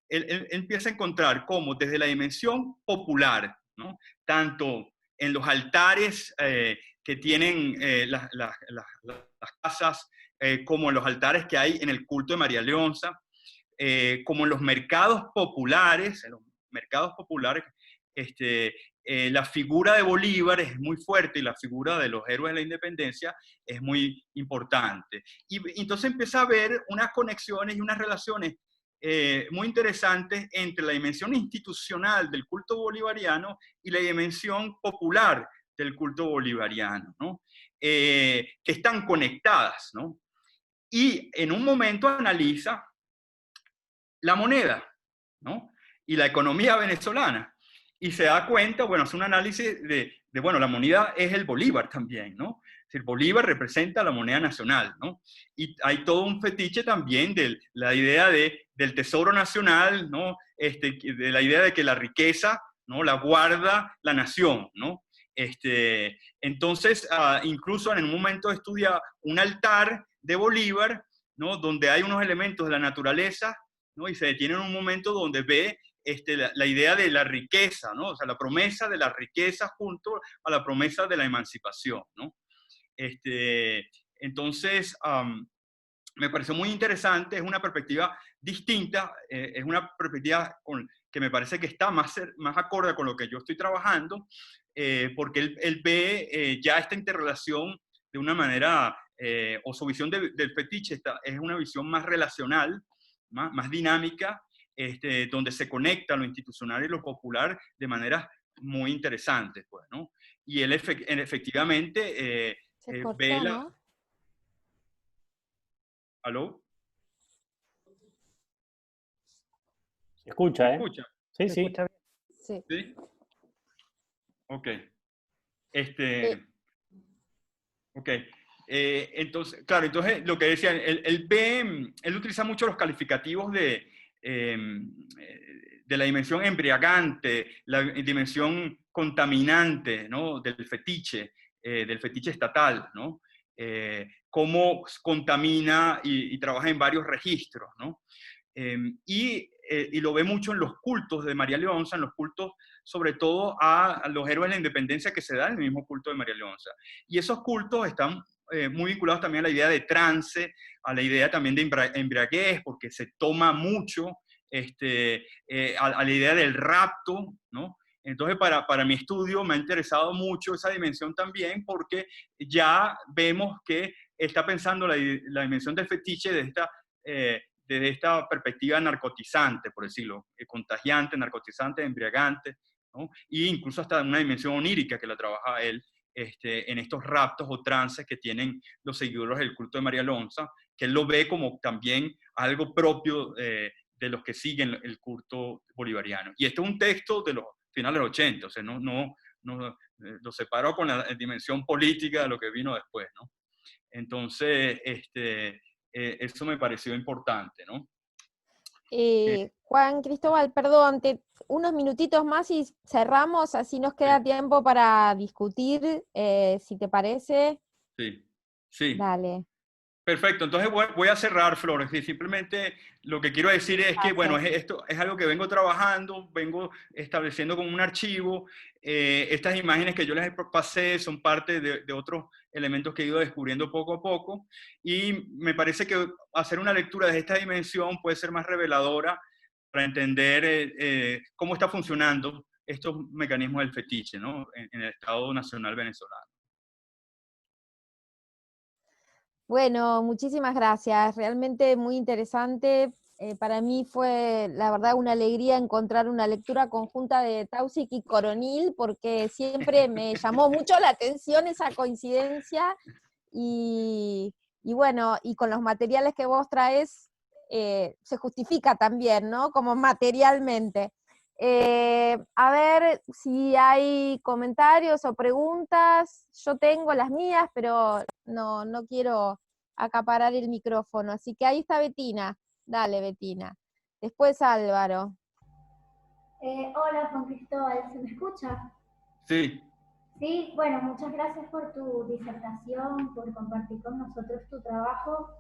Él empieza a encontrar cómo desde la dimensión popular, ¿no? Tanto en los altares que tienen las casas, como en los altares que hay en el culto de María Leonza, como en los mercados populares, la figura de Bolívar es muy fuerte y la figura de los héroes de la independencia es muy importante. Y entonces empieza a ver unas conexiones y unas relaciones muy interesantes entre la dimensión institucional del culto bolivariano y la dimensión popular del culto bolivariano, ¿no? Que están conectadas, ¿no? Y en un momento analiza la moneda, ¿no? Y la economía venezolana. Y se da cuenta, bueno, hace un análisis bueno, la moneda es el bolívar también, ¿no? Es decir, Bolívar representa la moneda nacional, ¿no? Y hay todo un fetiche también de la idea del tesoro nacional, ¿no? De la idea de que la riqueza, ¿no? La guarda la nación, ¿no? Entonces, incluso en un momento estudia un altar de Bolívar, ¿no? Donde hay unos elementos de la naturaleza, ¿no? Y se detiene en un momento donde ve la idea de la riqueza, ¿no? O sea, la promesa de la riqueza junto a la promesa de la emancipación, ¿no? Entonces, me pareció muy interesante, es una perspectiva distinta, es una perspectiva que me parece que está más acorde con lo que yo estoy trabajando, porque él ve ya esta interrelación de una manera, o su visión del fetiche es una visión más relacional, más dinámica, donde se conecta lo institucional y lo popular de maneras muy interesantes, pues, ¿no? Y él efectivamente Se cortó, ve la... ¿no? ¿Aló? Se escucha, ¿Me ¿eh? escucha? Sí, ¿Se sí. escucha bien? Sí. ¿Sí? Ok. Ok. Entonces, claro, entonces lo que decían, él utiliza mucho los calificativos de la dimensión embriagante, la dimensión contaminante, ¿no? Del fetiche estatal, ¿no? Cómo contamina y trabaja en varios registros, ¿no? Y lo ve mucho en los cultos de María Leonza, en los cultos sobre todo a los héroes de la independencia que se da en el mismo culto de María Leonza. Y esos cultos están muy vinculados también a la idea de trance, a la idea también de embriaguez, porque se toma mucho a la idea del rapto, ¿no? Entonces, para mi estudio me ha interesado mucho esa dimensión también, porque ya vemos que está pensando la dimensión del fetiche desde esta perspectiva narcotizante, por decirlo, contagiante, narcotizante, embriagante, ¿no? Y incluso hasta una dimensión onírica que la trabaja él en estos raptos o trances que tienen los seguidores del culto de María Leonza, que él lo ve como también algo propio de los que siguen el culto bolivariano. Y este es un texto de los finales de los 80, o sea, no lo separó con la dimensión política de lo que vino después, ¿no? Entonces, eso me pareció importante, ¿no? Juan Cristóbal, perdón, unos minutitos más y cerramos, así nos queda Sí. tiempo para discutir, si te parece. Sí, sí. Dale. Perfecto, entonces voy a cerrar, Flores, y simplemente lo que quiero decir es que, bueno, esto es algo que vengo trabajando, vengo estableciendo como un archivo. Estas imágenes que yo les pasé son parte de otros elementos que he ido descubriendo poco a poco, y me parece que hacer una lectura de esta dimensión puede ser más reveladora para entender cómo está funcionando estos mecanismos del fetiche, ¿no? En el Estado Nacional venezolano. Bueno, muchísimas gracias, realmente muy interesante. Para mí fue, la verdad, una alegría encontrar una lectura conjunta de Taussig y Coronil, porque siempre me llamó mucho la atención esa coincidencia, y bueno, y con los materiales que vos traes, se justifica también, ¿no? Como materialmente. A ver si hay comentarios o preguntas. Yo tengo las mías, pero no quiero acaparar el micrófono. Así que ahí está Betina. Dale, Betina. Después Álvaro. Hola, Juan Cristóbal, ¿se me escucha? Sí. Sí, bueno, muchas gracias por tu disertación, por compartir con nosotros tu trabajo.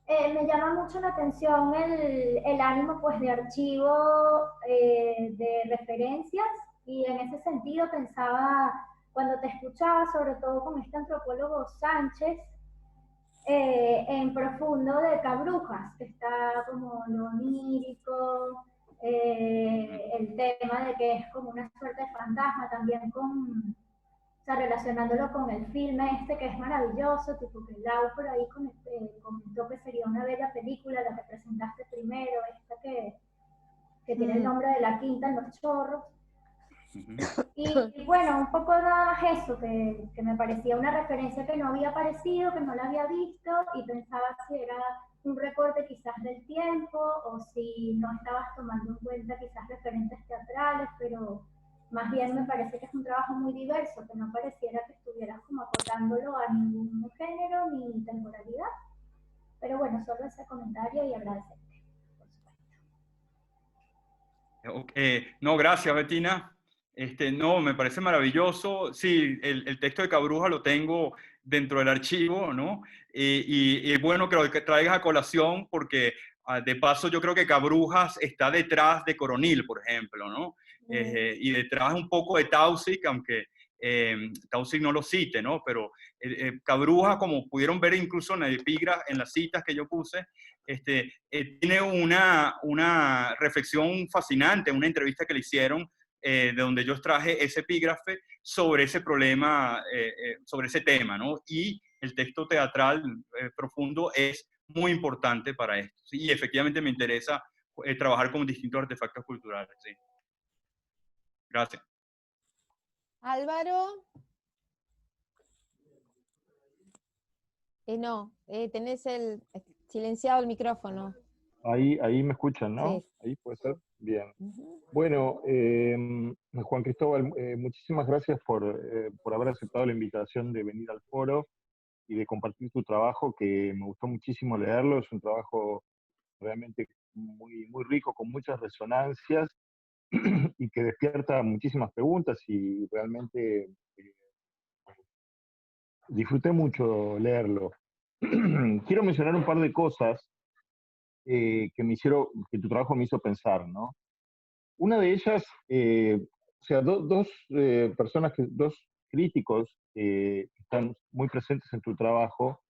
Me llama mucho la atención el ánimo pues, de archivo, de referencias, y en ese sentido pensaba, cuando te escuchaba, sobre todo con este antropólogo Sánchez, en Profundo de Cabrujas, que está como lo onírico, el tema de que es como una suerte de fantasma, también con, o sea, relacionándolo con el filme este que es maravilloso, tipo que Lau por ahí comentó que sería una bella película, la que presentaste primero, esta que tiene el nombre de La Quinta en los Chorros. Y bueno, un poco nada más eso, que me parecía una referencia que no había aparecido, que no la había visto, y pensaba si era un recorte quizás del tiempo, o si no estabas tomando en cuenta quizás referentes teatrales, pero más bien me parece que es un trabajo muy diverso, que no pareciera que estuvieras como acotándolo a ningún género ni temporalidad. Pero bueno, solo ese comentario y agradecerte, por supuesto. No, gracias, Betina. No, me parece maravilloso. Sí, el texto de Cabruja lo tengo dentro del archivo, ¿no? Y es bueno que lo traigas a colación porque, de paso, yo creo que Cabrujas está detrás de Coronil, por ejemplo, ¿no? Y detrás un poco de Taussig, aunque Taussig no lo cite, ¿no? Pero Cabrujas, como pudieron ver incluso en el epígrafe, en las citas que yo puse, tiene una reflexión fascinante, una entrevista que le hicieron, de donde yo traje ese epígrafe sobre ese problema, sobre ese tema, ¿no? Y el texto teatral profundo es muy importante para esto, ¿sí? Y efectivamente me interesa trabajar con distintos artefactos culturales, ¿sí? Gracias. Álvaro. No, tenés silenciado el micrófono. Ahí me escuchan, ¿no? Sí. Ahí puede ser. Bien. Bueno, Juan Cristóbal, muchísimas gracias por haber aceptado la invitación de venir al foro y de compartir tu trabajo, que me gustó muchísimo leerlo. Es un trabajo realmente muy, muy rico, con muchas resonancias y que despierta muchísimas preguntas, y realmente disfruté mucho leerlo. Quiero mencionar un par de cosas que tu trabajo me hizo pensar, ¿no? Una de ellas, o sea, dos críticos que están muy presentes en tu trabajo,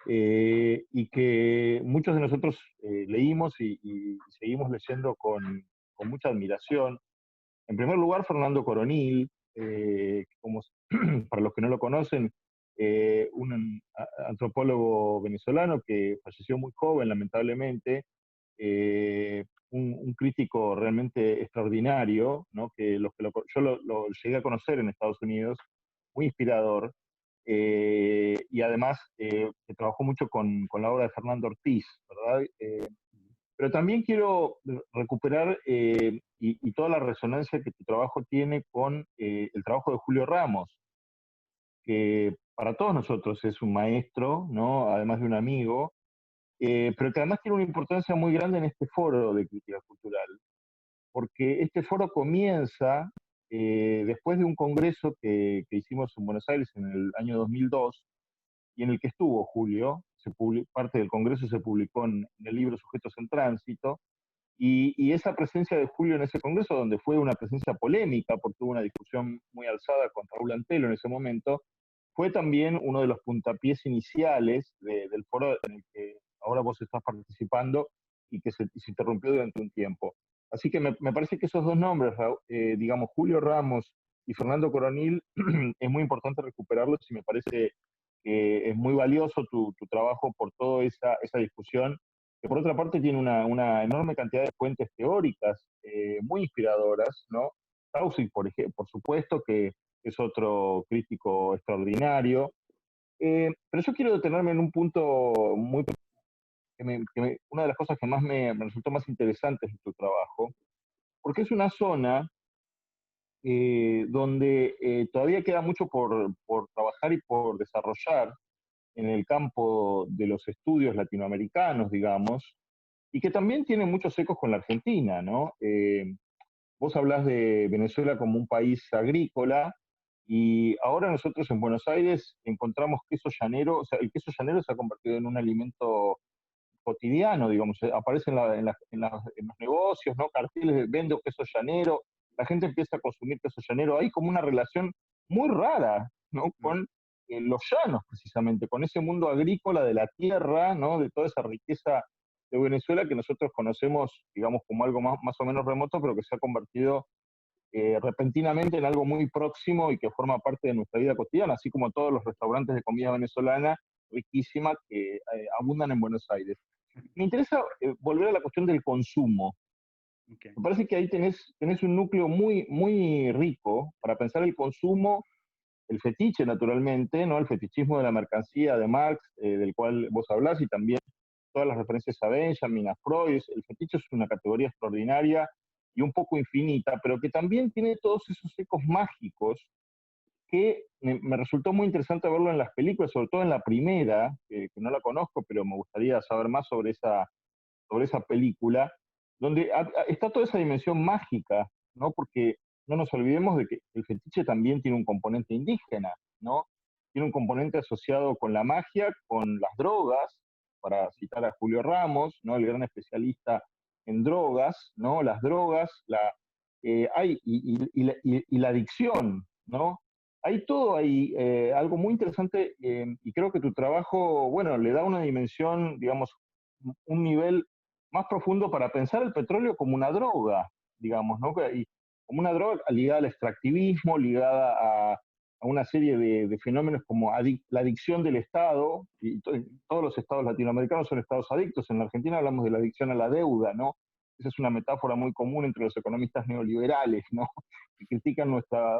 y que muchos de nosotros leímos y seguimos leyendo con mucha admiración. En primer lugar, Fernando Coronil, como para los que no lo conocen, un antropólogo venezolano que falleció muy joven, lamentablemente, un crítico realmente extraordinario, ¿no? Que yo lo llegué a conocer en Estados Unidos, muy inspirador, y además que trabajó mucho con la obra de Fernando Ortiz, ¿verdad? Pero también quiero recuperar y toda la resonancia que tu trabajo tiene con el trabajo de Julio Ramos, que para todos nosotros es un maestro, ¿no? Además de un amigo, pero que además tiene una importancia muy grande en este foro de crítica cultural, porque este foro comienza después de un congreso que hicimos en Buenos Aires en el año 2002, y en el que estuvo Julio. Parte del congreso se publicó en el libro Sujetos en Tránsito, y esa presencia de Julio en ese congreso, donde fue una presencia polémica, porque hubo una discusión muy alzada con Raúl Antelo en ese momento, fue también uno de los puntapiés iniciales del foro en el que ahora vos estás participando y que se interrumpió durante un tiempo. Así que me parece que esos dos nombres, digamos, Julio Ramos y Fernando Coronil, es muy importante recuperarlos, y me parece que es muy valioso tu trabajo por toda esa discusión, que por otra parte tiene una enorme cantidad de fuentes teóricas muy inspiradoras, ¿no? Tausig, por supuesto, que es otro crítico extraordinario. Pero yo quiero detenerme en un punto una de las cosas que más me resultó más interesantes de tu trabajo, porque es una zona donde todavía queda mucho por trabajar y por desarrollar en el campo de los estudios latinoamericanos, digamos, y que también tiene muchos ecos con la Argentina, ¿no? Vos hablás de Venezuela como un país agrícola, y ahora nosotros en Buenos Aires encontramos queso llanero. O sea, el queso llanero se ha convertido en un alimento cotidiano, digamos, aparece en los negocios, ¿no? Carteles de vendo queso llanero, la gente empieza a consumir queso llanero. Hay como una relación muy rara, ¿no? Con los llanos, precisamente, con ese mundo agrícola de la tierra, ¿no? De toda esa riqueza de Venezuela que nosotros conocemos, digamos, como algo más o menos remoto, pero que se ha convertido repentinamente en algo muy próximo y que forma parte de nuestra vida cotidiana, así como todos los restaurantes de comida venezolana riquísima que abundan en Buenos Aires. Me interesa volver a la cuestión del consumo. Okay. Me parece que ahí tenés un núcleo muy, muy rico para pensar el consumo, el fetiche, naturalmente, ¿no? El fetichismo de la mercancía de Marx, del cual vos hablás, y también todas las referencias a Benjamin, a Freud. El fetiche es una categoría extraordinaria y un poco infinita, pero que también tiene todos esos ecos mágicos que me resultó muy interesante verlo en las películas, sobre todo en la primera, que no la conozco, pero me gustaría saber más sobre esa película, donde está toda esa dimensión mágica, ¿no? Porque no nos olvidemos de que el fetiche también tiene un componente indígena, ¿no? Tiene un componente asociado con la magia, con las drogas, para citar a Julio Ramos, ¿no? El gran especialista en drogas, ¿no? Las drogas, y la adicción, ¿no? Hay todo ahí, algo muy interesante, y creo que tu trabajo, bueno, le da una dimensión, digamos, un nivel más profundo para pensar el petróleo como una droga, digamos, ¿no? Y como una droga ligada al extractivismo, ligada a una serie de fenómenos como la adicción del Estado, y todos los estados latinoamericanos son estados adictos. En la Argentina hablamos de la adicción a la deuda, ¿no? Esa es una metáfora muy común entre los economistas neoliberales, ¿no? Que critican nuestra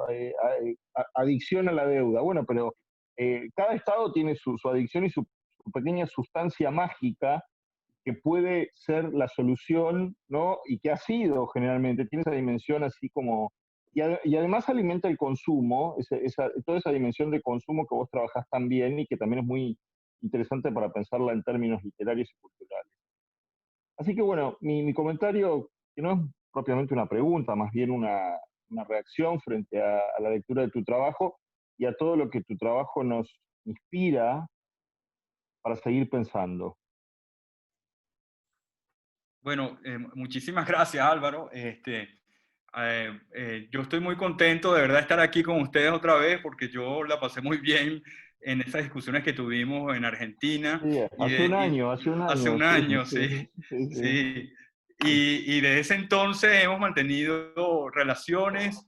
adicción a la deuda. Bueno, pero cada estado tiene su adicción y su pequeña sustancia mágica que puede ser la solución, ¿no? Y que ha sido generalmente, tiene esa dimensión así como... Y además alimenta el consumo, toda esa dimensión de consumo que vos trabajás también, y que también es muy interesante para pensarla en términos literarios y culturales. Así que bueno, mi comentario, que no es propiamente una pregunta, más bien una reacción frente a la lectura de tu trabajo y a todo lo que tu trabajo nos inspira para seguir pensando. Bueno, muchísimas gracias, Álvaro. Yo estoy muy contento de verdad de estar aquí con ustedes otra vez, porque yo la pasé muy bien en esas discusiones que tuvimos en Argentina. Sí, hace un año. Hace un año, sí. Y desde ese entonces hemos mantenido relaciones,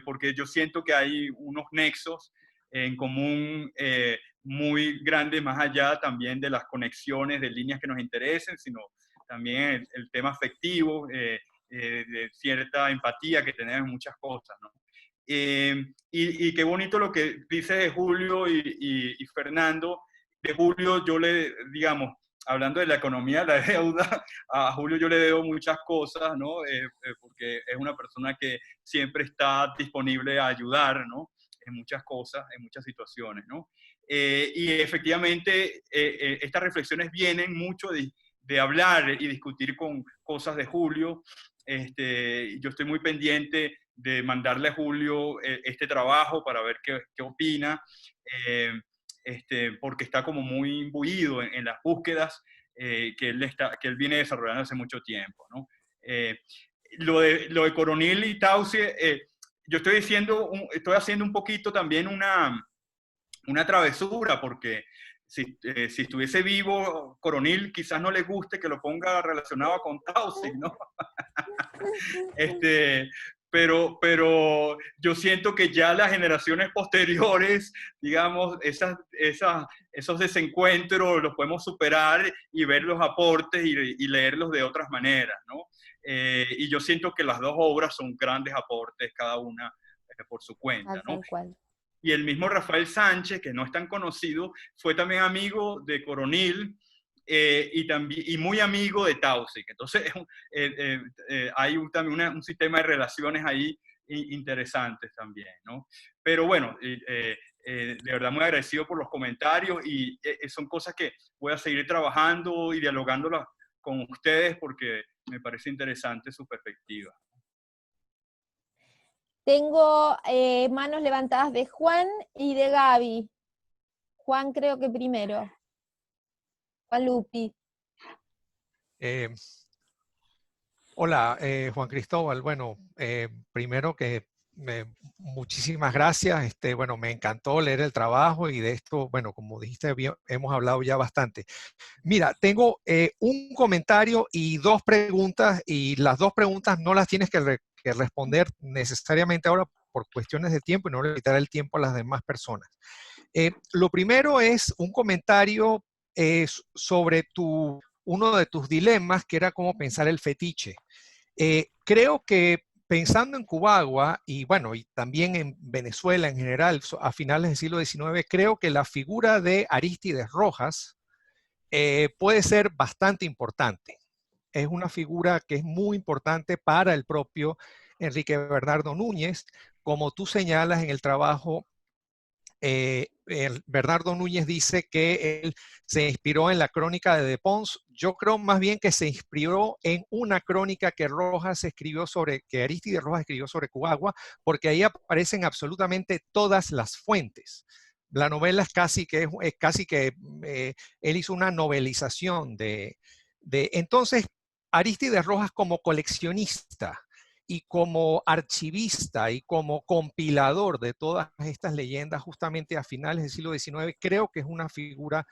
porque yo siento que hay unos nexos en común muy grandes, más allá también de las conexiones de líneas que nos interesen, sino también el tema afectivo, de cierta empatía que tenemos en muchas cosas, ¿no? Y qué bonito lo que dice Julio y Fernando. De Julio, digamos, hablando de la economía de la deuda, a Julio yo le debo muchas cosas, ¿no? Porque es una persona que siempre está disponible a ayudar, ¿no? En muchas cosas, en muchas situaciones, ¿no? Y efectivamente, estas reflexiones vienen mucho de hablar y discutir con cosas de Julio. Yo estoy muy pendiente de mandarle a Julio este trabajo para ver qué opina. Porque está como muy imbuido en las búsquedas que él viene desarrollando hace mucho tiempo, ¿no? Lo de Coronil y Taussig, yo estoy haciendo un poquito también una travesura, porque si estuviese vivo Coronil, quizás no le guste que lo ponga relacionado con Taussig, ¿no? Pero yo siento que ya las generaciones posteriores, digamos, esos desencuentros los podemos superar y ver los aportes y leerlos de otras maneras, ¿no? Y yo siento que las dos obras son grandes aportes, cada una por su cuenta, ¿no? Tal cual. Y el mismo Rafael Sánchez, que no es tan conocido, fue también amigo de Coronil, y muy amigo de Taussig. Entonces hay también un sistema de relaciones ahí interesantes también, ¿no? Pero bueno, de verdad muy agradecido por los comentarios, y son cosas que voy a seguir trabajando y dialogándolas con ustedes porque me parece interesante su perspectiva. Tengo manos levantadas de Juan y de Gaby. Juan creo que primero. Juan Lupi. Hola, Juan Cristóbal. Bueno, primero que muchísimas gracias. Bueno, me encantó leer el trabajo y de esto, bueno, como dijiste, hemos hablado ya bastante. Mira, tengo un comentario y dos preguntas, y las dos preguntas no las tienes que responder necesariamente ahora por cuestiones de tiempo y no le quitar el tiempo a las demás personas. Lo primero es un comentario sobre uno de tus dilemas, que era cómo pensar el fetiche. Creo que pensando en Cubagua y bueno, y también en Venezuela en general, a finales del siglo XIX, creo que la figura de Arístides Rojas puede ser bastante importante. Es una figura que es muy importante para el propio Enrique Bernardo Núñez, como tú señalas en el trabajo. Bernardo Núñez dice que él se inspiró en la crónica de Pons. Yo creo más bien que se inspiró en una crónica que Arístides Rojas escribió sobre Cubagua, porque ahí aparecen absolutamente todas las fuentes. La novela es casi que él hizo una novelización entonces Arístides Rojas como coleccionista y como archivista y como compilador de todas estas leyendas justamente a finales del siglo XIX, creo que es una figura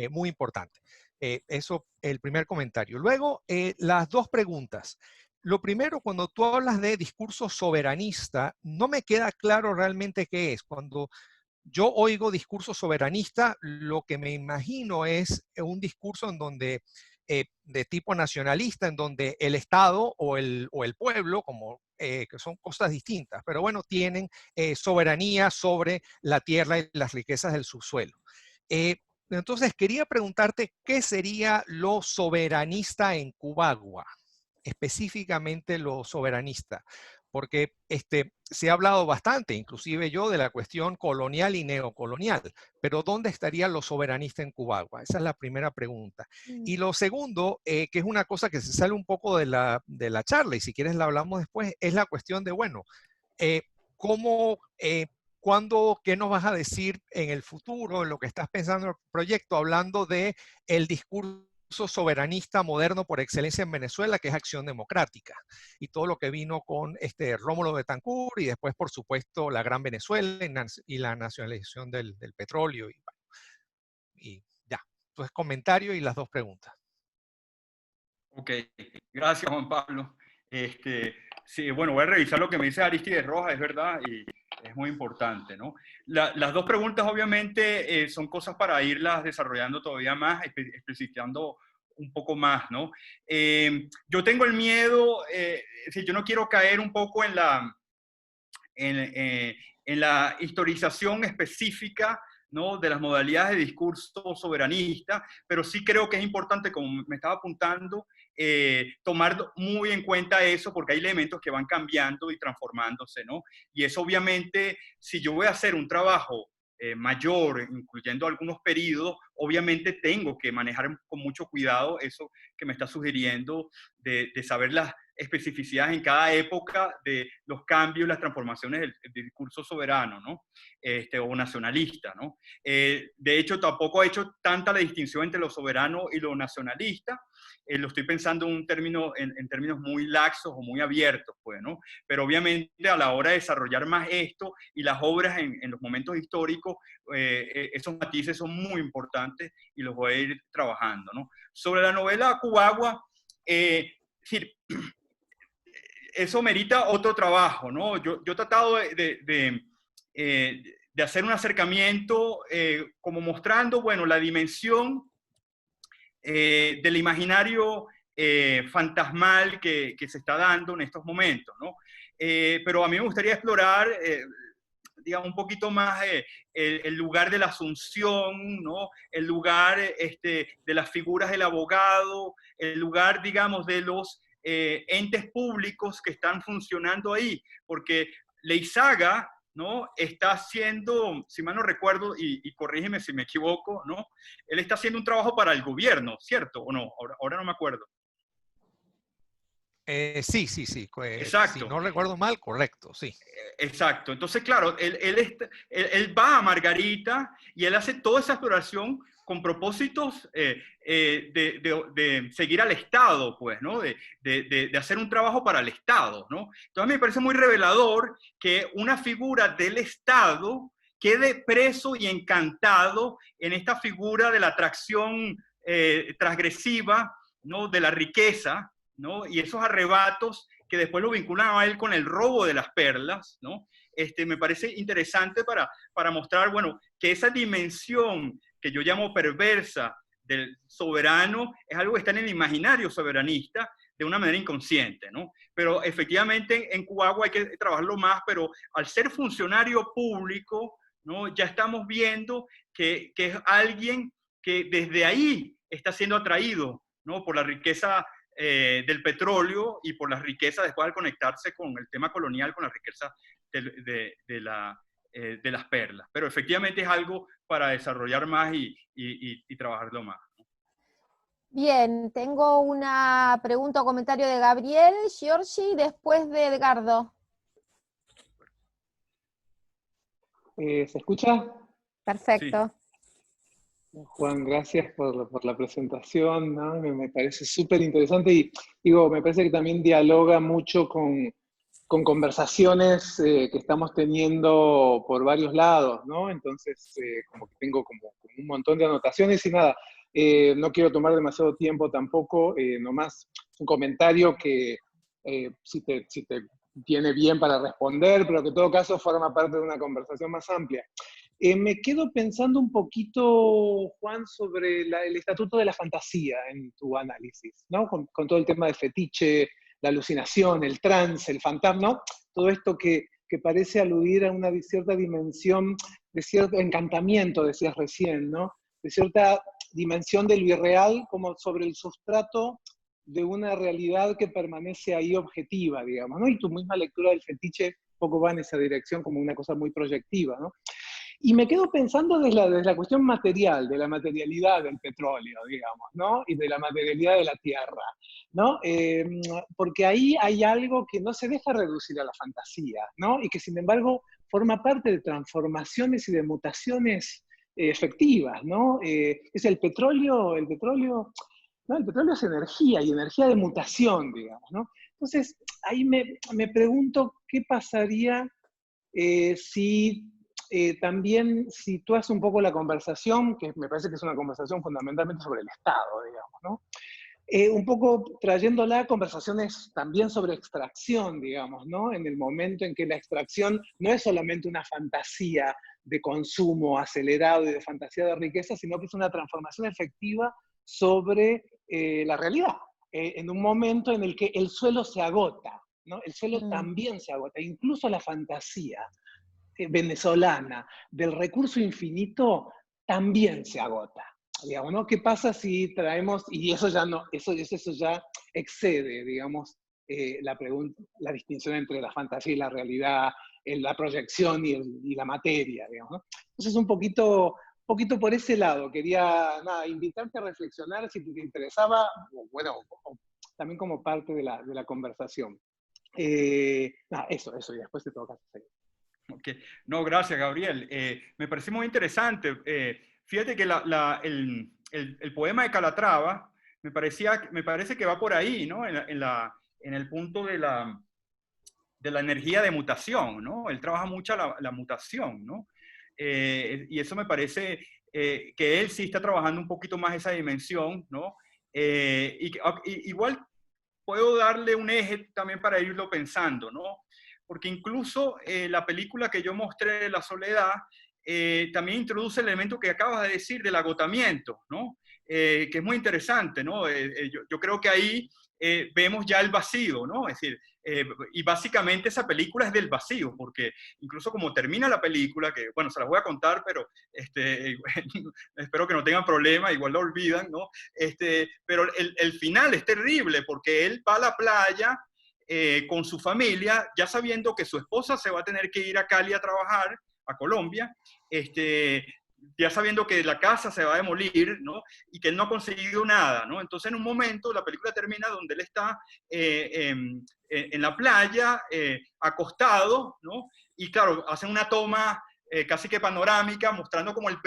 muy importante. Eso, el primer comentario. Luego, las dos preguntas. Lo primero, cuando tú hablas de discurso soberanista, no me queda claro realmente qué es. Cuando yo oigo discurso soberanista, lo que me imagino es un discurso en donde de tipo nacionalista, en donde el Estado o el pueblo, que son cosas distintas, pero bueno, tienen soberanía sobre la tierra y las riquezas del subsuelo. Entonces, quería preguntarte, ¿qué sería lo soberanista en Cubagua? Específicamente lo soberanista, porque se ha hablado bastante, inclusive yo, de la cuestión colonial y neocolonial, pero ¿dónde estaría lo soberanista en Cubagua? Esa es la primera pregunta. Y lo segundo, que es una cosa que se sale un poco de la charla, y si quieres la hablamos después, es la cuestión de, bueno, ¿cuándo, qué nos vas a decir en el futuro, en lo que estás pensando en el proyecto, hablando de el discurso soberanista moderno por excelencia en Venezuela, que es Acción Democrática, y todo lo que vino con Rómulo Betancourt y después, por supuesto, la Gran Venezuela y la nacionalización del petróleo y ya. Entonces, comentario y las dos preguntas. Ok, gracias Juan Pablo. Sí, bueno, voy a revisar lo que me dice Arístides Rojas, es verdad, y es muy importante, ¿no? Las dos preguntas obviamente son cosas para irlas desarrollando todavía más, explicitando un poco más, ¿no? Yo tengo el miedo, yo no quiero caer un poco en la historización específica ¿no?, de las modalidades de discurso soberanista, pero sí creo que es importante, como me estaba apuntando, tomar muy en cuenta eso, porque hay elementos que van cambiando y transformándose, ¿no? Y eso obviamente, si yo voy a hacer un trabajo mayor, incluyendo algunos periodos, obviamente tengo que manejar con mucho cuidado eso que me está sugiriendo de saber las especificidades en cada época de los cambios, las transformaciones del discurso soberano, ¿no? O nacionalista, ¿no? De hecho, tampoco he hecho tanta la distinción entre lo soberano y lo nacionalista. Lo estoy pensando en términos muy laxos o muy abiertos, pues, ¿no? Pero obviamente a la hora de desarrollar más esto y las obras en los momentos históricos, esos matices son muy importantes y los voy a ir trabajando, ¿no? Sobre la novela Cubagua, es decir, eso merita otro trabajo, ¿no? Yo he tratado de hacer un acercamiento como mostrando, bueno, la dimensión del imaginario fantasmal que se está dando en estos momentos, ¿no? Pero a mí me gustaría explorar, digamos, un poquito más el lugar de la asunción, ¿no? El lugar de las figuras del abogado, el lugar, digamos, de los entes públicos que están funcionando ahí, porque Leizaga, ¿no?, está haciendo, si mal no recuerdo, y corrígeme si me equivoco, ¿no?, él está haciendo un trabajo para el gobierno, ¿cierto? ¿O no? Ahora no me acuerdo. Sí. Exacto. Si no recuerdo mal, correcto, sí. Exacto. Entonces, claro, él va a Margarita y él hace toda esa exploración con propósitos de seguir al Estado, pues, ¿no? De hacer un trabajo para el Estado, ¿no? Entonces me parece muy revelador que una figura del Estado quede preso y encantado en esta figura de la atracción transgresiva, ¿no?, de la riqueza, ¿no? Y esos arrebatos que después lo vinculan a él con el robo de las perlas, ¿no? Me parece interesante para mostrar, bueno, que esa dimensión que yo llamo perversa del soberano es algo que está en el imaginario soberanista de una manera inconsciente, ¿no? Pero efectivamente en Cubagua hay que trabajarlo más, pero al ser funcionario público, ¿no?, ya estamos viendo que es alguien que desde ahí está siendo atraído, ¿no?, por la riqueza del petróleo y por las riquezas después al conectarse con el tema colonial, con la riqueza de las perlas. Pero efectivamente es algo para desarrollar más y trabajarlo más, ¿no? Bien, tengo una pregunta o comentario de Gabriel Giorgi, después de Edgardo. ¿Se escucha? Perfecto. Sí. Juan, gracias por la presentación, ¿no? Me parece súper interesante y digo, me parece que también dialoga mucho con conversaciones que estamos teniendo por varios lados, ¿no? Entonces, como que tengo como un montón de anotaciones y nada, no quiero tomar demasiado tiempo tampoco, nomás un comentario que si te viene bien para responder, pero que en todo caso forma parte de una conversación más amplia. Me quedo pensando un poquito, Juan, sobre el estatuto de la fantasía en tu análisis, ¿no? Con todo el tema de fetiche, la alucinación, el trance, el fantasma, ¿no? Todo esto que parece aludir a una cierta dimensión de cierto encantamiento, decías recién, ¿no? De cierta dimensión de lo irreal como sobre el sustrato de una realidad que permanece ahí objetiva, digamos, ¿no? Y tu misma lectura del fetiche poco va en esa dirección como una cosa muy proyectiva, ¿no? Y me quedo pensando desde la cuestión material, de la materialidad del petróleo, digamos, ¿no? Y de la materialidad de la tierra, ¿no? Porque ahí hay algo que no se deja reducir a la fantasía, ¿no? Y que sin embargo forma parte de transformaciones y de mutaciones efectivas, ¿no? Es el petróleo, ¿no? El petróleo es energía y energía de mutación, digamos, ¿no? Entonces, ahí me pregunto qué pasaría si también sitúas un poco la conversación, que me parece que es una conversación fundamentalmente sobre el Estado, digamos, ¿no? Un poco trayéndola a conversaciones también sobre extracción, digamos, ¿no? En el momento en que la extracción no es solamente una fantasía de consumo acelerado y de fantasía de riqueza, sino que es una transformación efectiva sobre la realidad, en un momento en el que el suelo se agota, ¿no? El suelo también se agota, incluso la fantasía. venezolana del recurso infinito también se agota. Digamos, ¿no? ¿Qué pasa si traemos, y eso ya no, eso ya excede, digamos, la distinción entre la fantasía y la realidad, la proyección y la materia, digamos, ¿no? Entonces un poquito por ese lado, quería invitarte a reflexionar si te interesaba, bueno, también como parte de la conversación. Eso, y después te toca seguir. Okay. No, gracias, Gabriel. Me parece muy interesante. Fíjate que el poema de Calatrava me parece que va por ahí, ¿no? En el punto de la energía de mutación, ¿no? Él trabaja mucho la mutación, ¿no? Y eso me parece que él sí está trabajando un poquito más esa dimensión, ¿no? Igual puedo darle un eje también para irlo pensando, ¿no? Porque incluso la película que yo mostré, La Soledad, también introduce el elemento que acabas de decir del agotamiento, ¿no? Que es muy interesante, ¿no? Yo creo que ahí vemos ya el vacío, ¿no? Es decir, y básicamente esa película es del vacío, porque incluso como termina la película, que bueno, se las voy a contar, pero espero que no tengan problema, igual lo olvidan, ¿no? Pero el final es terrible, porque él va a la playa con su familia, ya sabiendo que su esposa se va a tener que ir a Cali a trabajar, a Colombia, ya sabiendo que la casa se va a demolir, ¿no? Y que él no ha conseguido nada, ¿no? Entonces, en un momento, la película termina donde él está en la playa, acostado, ¿no? Y claro, hacen una toma casi que panorámica, mostrando como el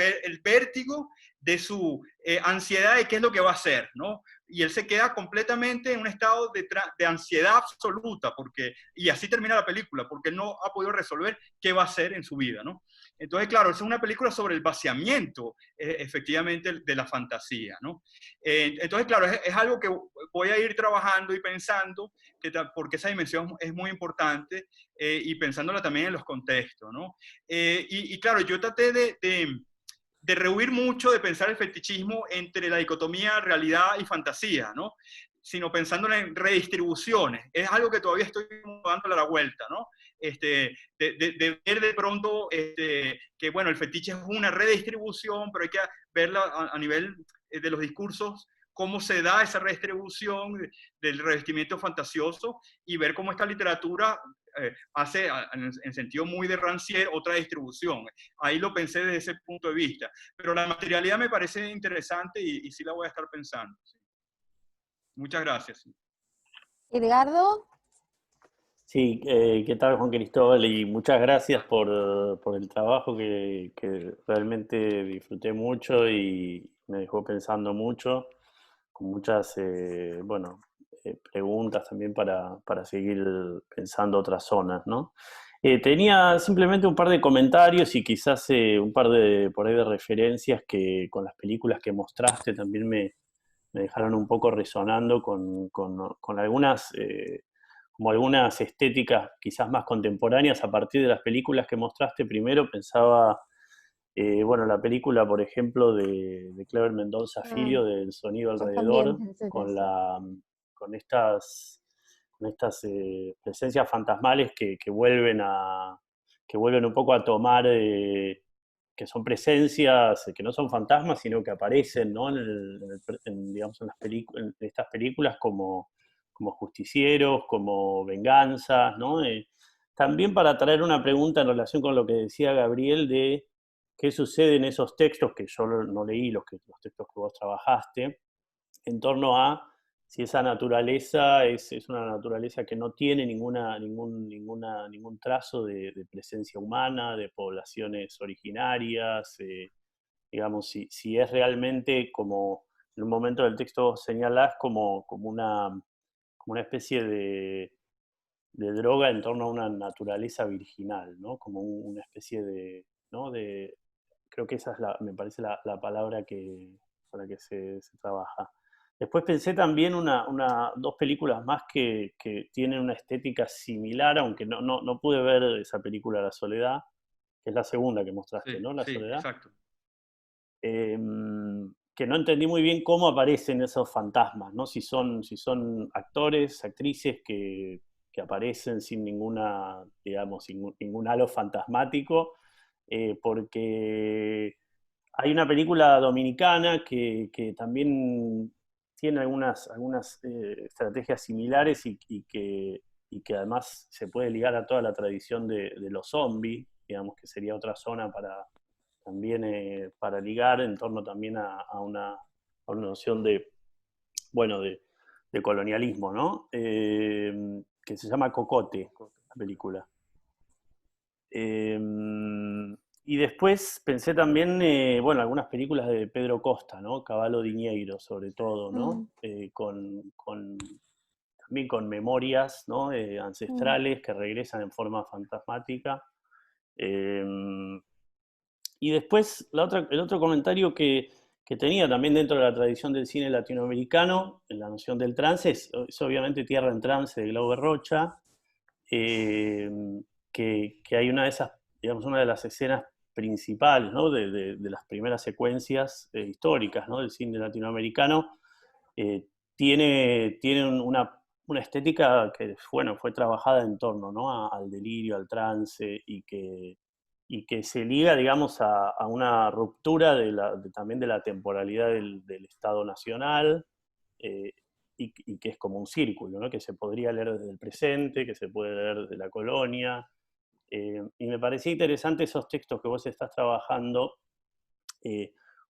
vértigo de su ansiedad de qué es lo que va a hacer, ¿no? Y él se queda completamente en un estado de ansiedad absoluta, y así termina la película, porque él no ha podido resolver qué va a hacer en su vida, ¿no? Entonces, claro, es una película sobre el vaciamiento, efectivamente, de la fantasía, ¿no? Entonces, claro, es algo que voy a ir trabajando y pensando, porque esa dimensión es muy importante, y pensándola también en los contextos, ¿no? Y claro, yo traté de rehuir mucho de pensar el fetichismo entre la dicotomía realidad y fantasía, ¿no? Sino pensando en redistribuciones. Es algo que todavía estoy dándole la vuelta, ¿no? De ver de pronto que, bueno, el fetiche es una redistribución, pero hay que verla a nivel de los discursos, cómo se da esa redistribución del revestimiento fantasioso, y ver cómo esta literatura hace, en sentido muy de Rancière, otra distribución. Ahí lo pensé desde ese punto de vista. Pero la materialidad me parece interesante y sí la voy a estar pensando. Sí. Muchas gracias. Edgardo. Sí, ¿qué tal, Juan Cristóbal? Y muchas gracias por el trabajo que realmente disfruté mucho y me dejó pensando mucho, con muchas, preguntas también para seguir pensando otras zonas, ¿no? Tenía simplemente un par de comentarios y quizás un par por ahí de referencias que con las películas que mostraste también me dejaron un poco resonando con algunas, como algunas estéticas quizás más contemporáneas a partir de las películas que mostraste. Primero pensaba, la película, por ejemplo, de Clever Mendoza Filho, del sonido alrededor, con estas presencias fantasmales que vuelven un poco a tomar, que son presencias que no son fantasmas, sino que aparecen, ¿no? Digamos, en estas películas como justicieros, como venganzas, ¿no? También para traer una pregunta en relación con lo que decía Gabriel de qué sucede en esos textos, que yo no leí los textos que vos trabajaste, en torno a si esa naturaleza es una naturaleza que no tiene ningún trazo de presencia humana, de poblaciones originarias, digamos, si es realmente, como en un momento del texto señalás, como una especie de droga en torno a una naturaleza virginal, ¿no? Como una especie de, ¿no? Creo que esa es me parece la palabra con la que se trabaja. Después pensé también dos películas más que tienen una estética similar, aunque no pude ver esa película La Soledad, que es la segunda que mostraste, Sí, ¿no? La Soledad. Exacto. Que no entendí muy bien cómo aparecen esos fantasmas, ¿no? Si son actores, actrices que que aparecen sin ninguna, digamos, sin ningún halo fantasmático, porque hay una película dominicana que también tiene algunas estrategias similares y que además se puede ligar a toda la tradición de los zombies, digamos que sería otra zona también para ligar en torno también a una noción de, bueno, de colonialismo, ¿no? Que se llama Cocote, la película. Y después pensé también, bueno, algunas películas de Pedro Costa, ¿no? Cavallo Diñeiro, sobre todo, ¿no? También con memorias, ¿no? Ancestrales que regresan en forma fantasmática. Y después, el otro comentario que tenía también dentro de la tradición del cine latinoamericano, en la noción del trance, es obviamente Tierra en Trance de Glauber Rocha, que hay una de esas, digamos, una de las escenas principales, ¿no? de las primeras secuencias históricas, ¿no? del cine latinoamericano, tiene una estética que, bueno, fue trabajada en torno, ¿no? al delirio, al trance, y que se liga, digamos, a una ruptura también de la temporalidad del Estado Nacional, y que es como un círculo, ¿no? Que se podría leer desde el presente, que se puede leer desde la colonia. Y me parecía interesante esos textos que vos estás trabajando,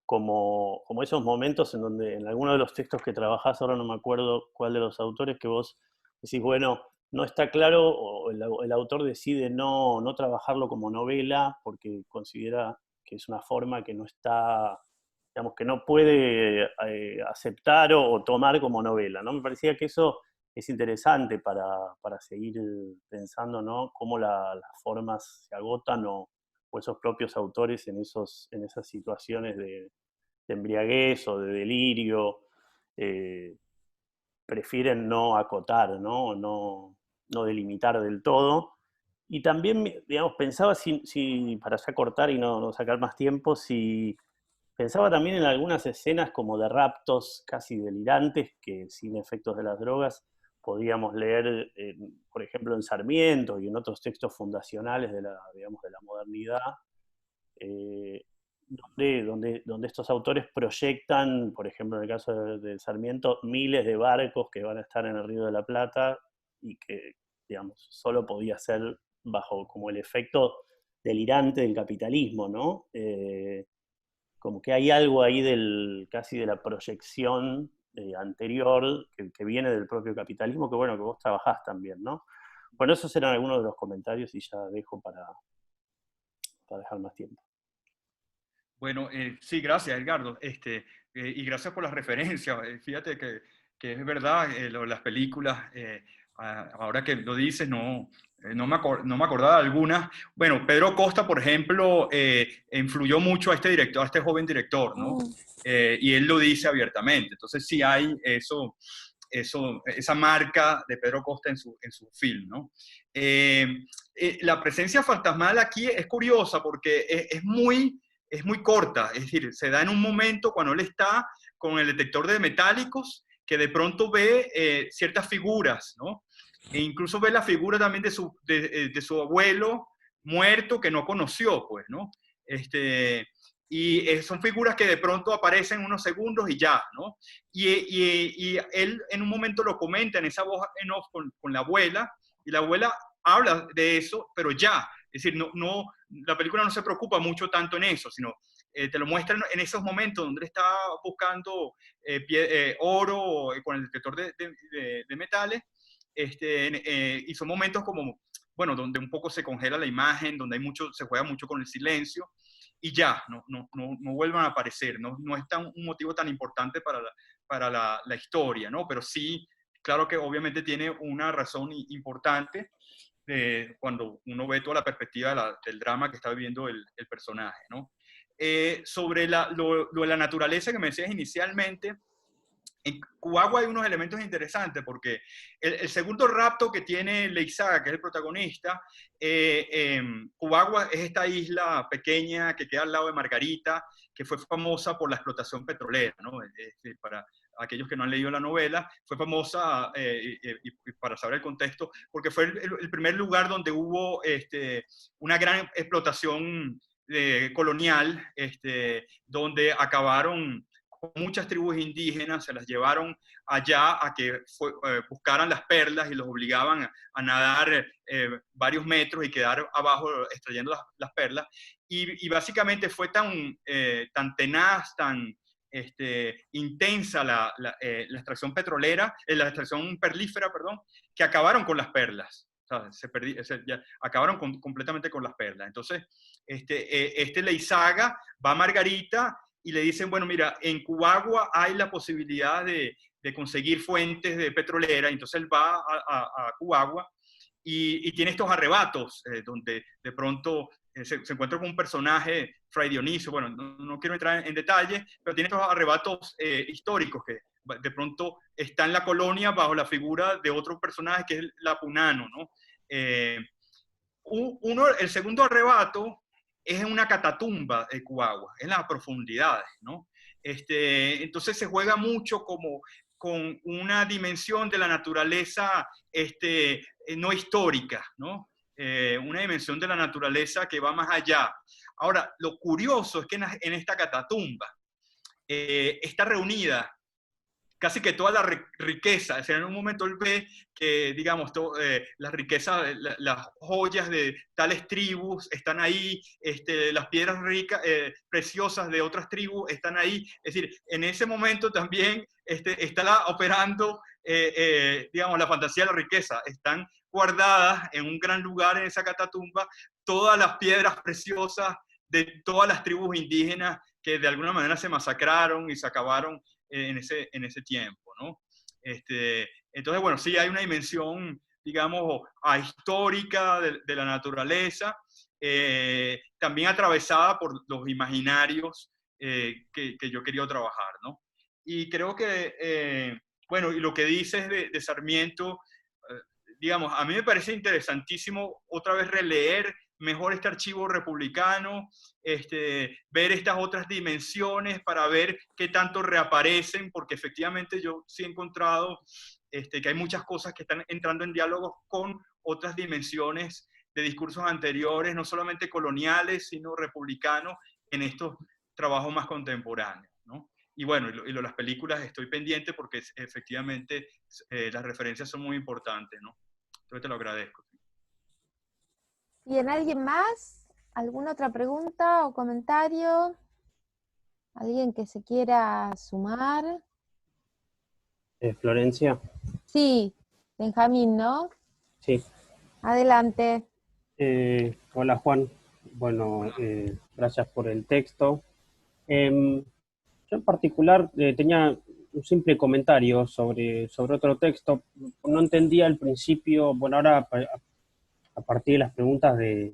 como esos momentos en donde en alguno de los textos que trabajás, ahora no me acuerdo cuál de los autores, que vos decís, bueno, no está claro, o el autor decide no trabajarlo como novela porque considera que es una forma que no está, digamos, que no puede aceptar o tomar como novela, ¿no? Me parecía que eso es interesante para seguir pensando, ¿no? Cómo las formas se agotan o esos propios autores en esas situaciones de embriaguez o de delirio prefieren no acotar, ¿no? No delimitar del todo. Y también, digamos, pensaba, para ya cortar y no sacar más tiempo, pensaba también en algunas escenas como de raptos casi delirantes que sin efectos de las drogas podíamos leer, por ejemplo, en Sarmiento y en otros textos fundacionales de la modernidad, donde estos autores proyectan, por ejemplo, en el caso de Sarmiento, miles de barcos que van a estar en el Río de la Plata y que, digamos, solo podía ser bajo como el efecto delirante del capitalismo, ¿no? Como que hay algo ahí casi de la proyección anterior que viene del propio capitalismo, que bueno, que vos trabajás también, ¿no? Bueno, esos eran algunos de los comentarios y ya dejo para dejar más tiempo. Bueno, sí, gracias, Edgardo. Y gracias por las referencias. Fíjate que es verdad, las películas, ahora que lo dices, no me acordaba de algunas. Bueno, Pedro Costa, por ejemplo, influyó mucho a este director, a este joven director, ¿no? Y él lo dice abiertamente. Entonces sí hay esa marca de Pedro Costa en su film, ¿no? La presencia fantasmal aquí es curiosa porque es muy corta, es decir, se da en un momento cuando él está con el detector de metálicos, que de pronto ve ciertas figuras, ¿no? E incluso ve la figura también de su abuelo muerto que no conoció, pues, ¿no? Y son figuras que de pronto aparecen unos segundos y ya, ¿no? Y él en un momento lo comenta en esa voz en off con la abuela, y la abuela habla de eso, pero ya. Es decir, la película no se preocupa mucho tanto en eso, sino te lo muestran en esos momentos donde él está buscando oro con el detector de metales, y son momentos como, bueno, donde un poco se congela la imagen, donde se juega mucho con el silencio, y ya, no vuelvan a aparecer, no es un motivo tan importante para la historia, ¿no? Pero sí, claro que obviamente tiene una razón importante, cuando uno ve toda la perspectiva del drama que está viviendo el personaje, ¿no? Sobre lo de la naturaleza que me decías inicialmente, en Cubagua hay unos elementos interesantes, porque el segundo rapto que tiene Leizaga, que es el protagonista, Cubagua es esta isla pequeña que queda al lado de Margarita, que fue famosa por la explotación petrolera, ¿no? Para aquellos que no han leído la novela, fue famosa, y para saber el contexto, porque fue el primer lugar donde hubo una gran explotación colonial, donde acabaron con muchas tribus indígenas, se las llevaron allá a que buscaran las perlas y los obligaban a nadar varios metros y quedar abajo extrayendo las perlas. Y básicamente fue tan tenaz, tan intensa la extracción petrolera, la extracción perlífera, perdón, que acabaron con las perlas. O sea, acabaron completamente con las perlas. Entonces, Leizaga va a Margarita y le dicen, bueno, mira, en Cubagua hay la posibilidad de conseguir fuentes de petrolera. Entonces él va a Cubagua y tiene estos arrebatos, donde de pronto se encuentra con un personaje, Fray Dionisio, bueno, no quiero entrar en detalle, pero tiene estos arrebatos históricos que de pronto está en la colonia bajo la figura de otro personaje que es Lapunano, ¿no? El segundo arrebato es en una catatumba de Cubagua, en las profundidades, ¿no? Entonces se juega mucho como con una dimensión de la naturaleza no histórica, ¿no? Una dimensión de la naturaleza que va más allá. Ahora, lo curioso es que en esta catatumba está reunida casi que toda la riqueza. O sea, en un momento él ve que, digamos, las riquezas, las joyas de tales tribus están ahí, las piedras ricas, preciosas de otras tribus están ahí. Es decir, en ese momento también está operando, digamos, la fantasía de la riqueza. Están guardadas en un gran lugar en esa catatumba todas las piedras preciosas de todas las tribus indígenas que de alguna manera se masacraron y se acabaron en ese tiempo, ¿no? Entonces, bueno, sí hay una dimensión, digamos, histórica de la naturaleza, también atravesada por los imaginarios que yo quería trabajar, ¿no? Y creo que, bueno, y lo que dices de Sarmiento, digamos, a mí me parece interesantísimo otra vez releer mejor este archivo republicano, ver estas otras dimensiones para ver qué tanto reaparecen, porque efectivamente yo sí he encontrado que hay muchas cosas que están entrando en diálogo con otras dimensiones de discursos anteriores, no solamente coloniales, sino republicanos, en estos trabajos más contemporáneos, ¿no? Y bueno, las películas estoy pendiente porque efectivamente las referencias son muy importantes, ¿no? Entonces te lo agradezco. Bien, ¿alguien más? ¿Alguna otra pregunta o comentario? ¿Alguien que se quiera sumar? Florencia. Sí, Benjamín, ¿no? Sí. Adelante. Hola Juan, bueno, gracias por el texto. Yo en particular tenía un simple comentario sobre otro texto. No entendía al principio, bueno, ahora a partir de las preguntas de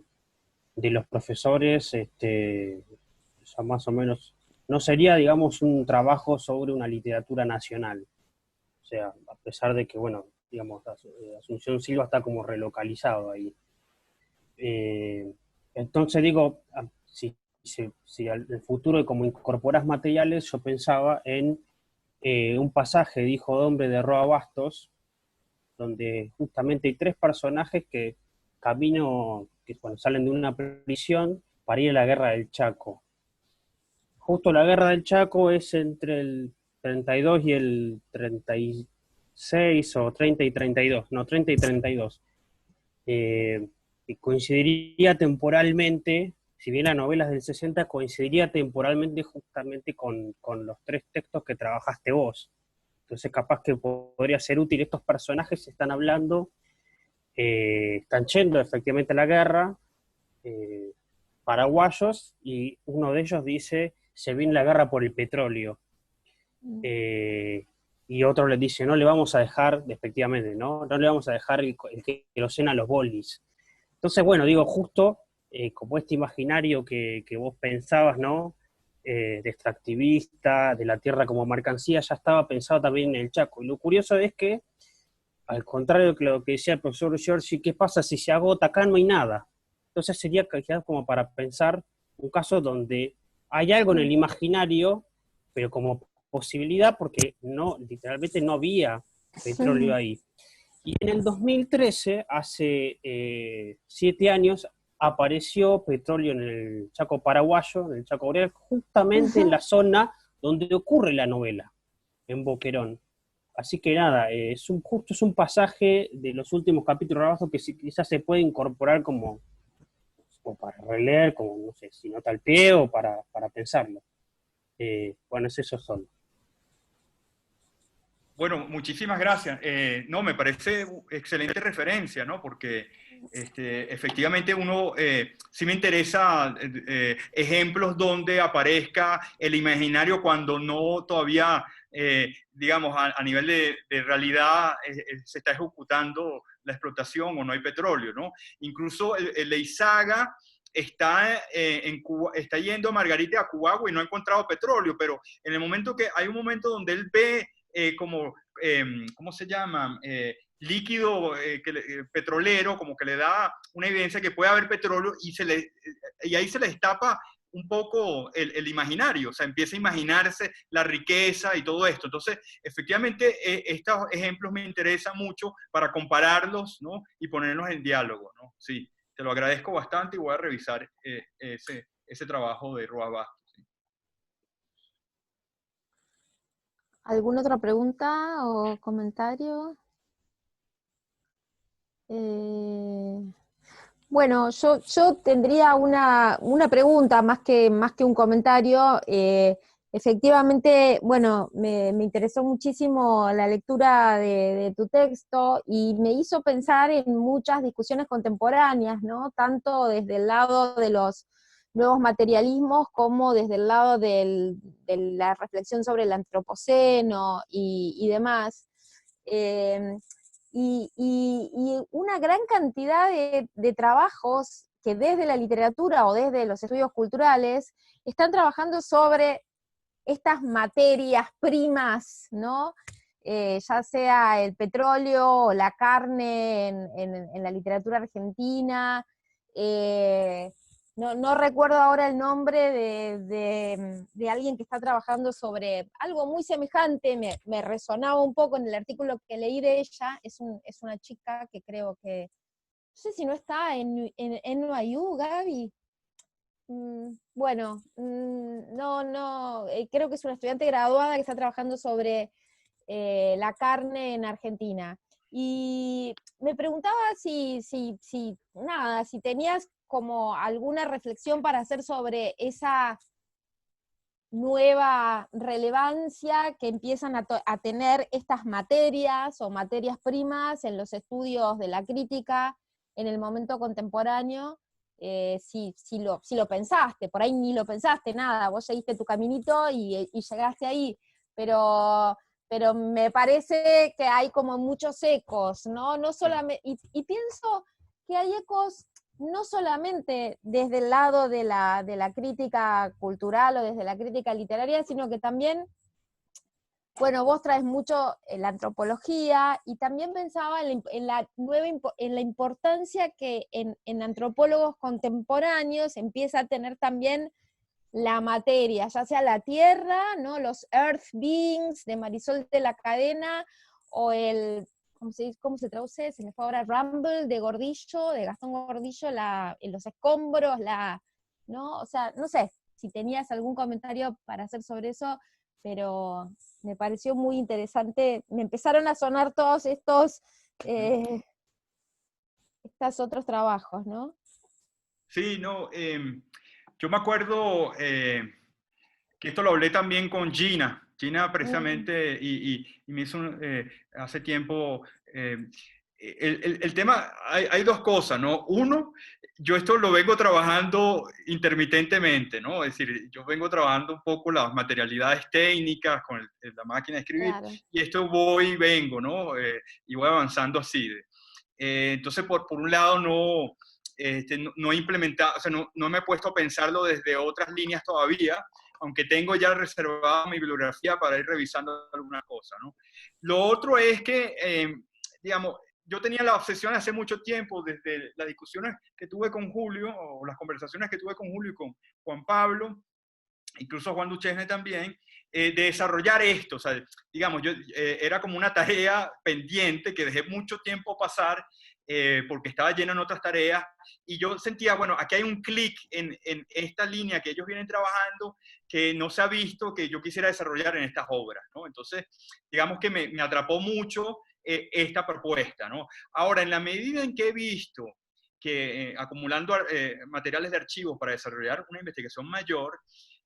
los profesores, ya más o menos, no sería, digamos, un trabajo sobre una literatura nacional. O sea, a pesar de que, bueno, digamos, Asunción Silva está como relocalizado ahí. Entonces digo, si al futuro como incorporás materiales, yo pensaba en un pasaje de Hijo de Hombre de Roa Bastos, donde justamente hay tres personajes que salen de una prisión para ir a la Guerra del Chaco. Justo la Guerra del Chaco es entre el 32 y el 36, o 30 y 32, no, 30 y 32. Y coincidiría temporalmente, si bien la novela es del 60, coincidiría temporalmente justamente con los tres textos que trabajaste vos. Entonces capaz que podría ser útil. Estos personajes están hablando, están yendo efectivamente a la guerra, paraguayos, y uno de ellos dice, se viene la guerra por el petróleo. Y otro les dice, no le vamos a dejar, efectivamente, no le vamos a dejar el queroseno a los bolis. Entonces, bueno, digo, justo como este imaginario que vos pensabas, ¿no? De extractivista, de la tierra como mercancía, ya estaba pensado también en el Chaco. Y lo curioso es que, al contrario de lo que decía el profesor Giorgi, ¿qué pasa si se agota? Acá no hay nada. Entonces sería como para pensar un caso donde hay algo en el imaginario, pero como posibilidad, porque no, literalmente no había petróleo ahí. Y en el 2013, hace 7 años, apareció petróleo en el Chaco paraguayo, en el Chaco Boreal, justamente en la zona donde ocurre la novela, en Boquerón. Así que nada, justo es un pasaje de los últimos capítulos de abajo que quizás se puede incorporar como para releer, como no sé, si nota al pie o para pensarlo. Bueno, es eso solo. Bueno, muchísimas gracias. No, me parece excelente referencia, ¿no? Porque efectivamente sí me interesa ejemplos donde aparezca el imaginario cuando no todavía, digamos, a nivel de realidad se está ejecutando la explotación o no hay petróleo, ¿no? Incluso el Leizaga está yendo a Margarita a Cubagua y no ha encontrado petróleo, pero en el momento hay un momento donde él ve ¿cómo se llama? Líquido petrolero, como que le da una evidencia que puede haber petróleo y ahí se le destapa un poco el imaginario, o sea, empieza a imaginarse la riqueza y todo esto. Entonces, efectivamente, estos ejemplos me interesan mucho para compararlos, ¿no? Y ponernos en diálogo, ¿no? Sí, te lo agradezco bastante y voy a revisar ese trabajo de Roa Bastos. ¿Alguna otra pregunta o comentario? Bueno, yo tendría una pregunta más que un comentario. Efectivamente, bueno, me interesó muchísimo la lectura de tu texto y me hizo pensar en muchas discusiones contemporáneas, ¿no? Tanto desde el lado de los nuevos materialismos como desde el lado de la reflexión sobre el antropoceno y demás. Y una gran cantidad de trabajos que desde la literatura o desde los estudios culturales están trabajando sobre estas materias primas, ¿no? Ya sea el petróleo o la carne en la literatura argentina. No recuerdo ahora el nombre de alguien que está trabajando sobre algo muy semejante, me resonaba un poco en el artículo que leí de ella, es una chica que creo que, no sé si no está en NYU, Gaby. Bueno, no, creo que es una estudiante graduada que está trabajando sobre la carne en Argentina. Y me preguntaba si tenías como alguna reflexión para hacer sobre esa nueva relevancia que empiezan a tener estas materias o materias primas en los estudios de la crítica en el momento contemporáneo. Si lo pensaste, por ahí ni lo pensaste, nada, vos seguiste tu caminito y llegaste ahí, pero me parece que hay como muchos ecos, ¿no? No solamente, y pienso que hay ecos no solamente desde el lado de la crítica cultural o desde la crítica literaria, sino que también, bueno, vos traes mucho la antropología, y también pensaba en la importancia que en antropólogos contemporáneos empieza a tener también la materia, ya sea la tierra, ¿no? Los Earth Beings de Marisol de la Cadena, o ¿cómo se traduce? Se me fue ahora, Rumble de Gordillo, de Gastón Gordillo, en los escombros, ¿no? O sea, no sé si tenías algún comentario para hacer sobre eso, pero me pareció muy interesante. Me empezaron a sonar todos estos otros trabajos, ¿no? Sí, no, yo me acuerdo que esto lo hablé también con Gina. Gina precisamente, y me hizo hace tiempo, el tema, hay dos cosas, ¿no? Uno, yo esto lo vengo trabajando intermitentemente, ¿no? Es decir, yo vengo trabajando un poco las materialidades técnicas con la máquina de escribir, claro. Y esto voy y vengo, ¿no? Y voy avanzando así. Entonces, por un lado, no he implementado, o sea, no me he puesto a pensarlo desde otras líneas todavía, aunque tengo ya reservada mi bibliografía para ir revisando alguna cosa, ¿no? Lo otro es que, digamos, yo tenía la obsesión hace mucho tiempo, desde las discusiones que tuve con Julio, o las conversaciones que tuve con Julio y con Juan Pablo, incluso Juan Duchesne también, de desarrollar esto. O sea, digamos, era como una tarea pendiente que dejé mucho tiempo pasar porque estaba lleno en otras tareas, y yo sentía, bueno, aquí hay un clic en esta línea que ellos vienen trabajando que no se ha visto, que yo quisiera desarrollar en estas obras, ¿no? Entonces, digamos que me atrapó mucho esta propuesta, ¿no? Ahora, en la medida en que he visto que acumulando materiales de archivos para desarrollar una investigación mayor,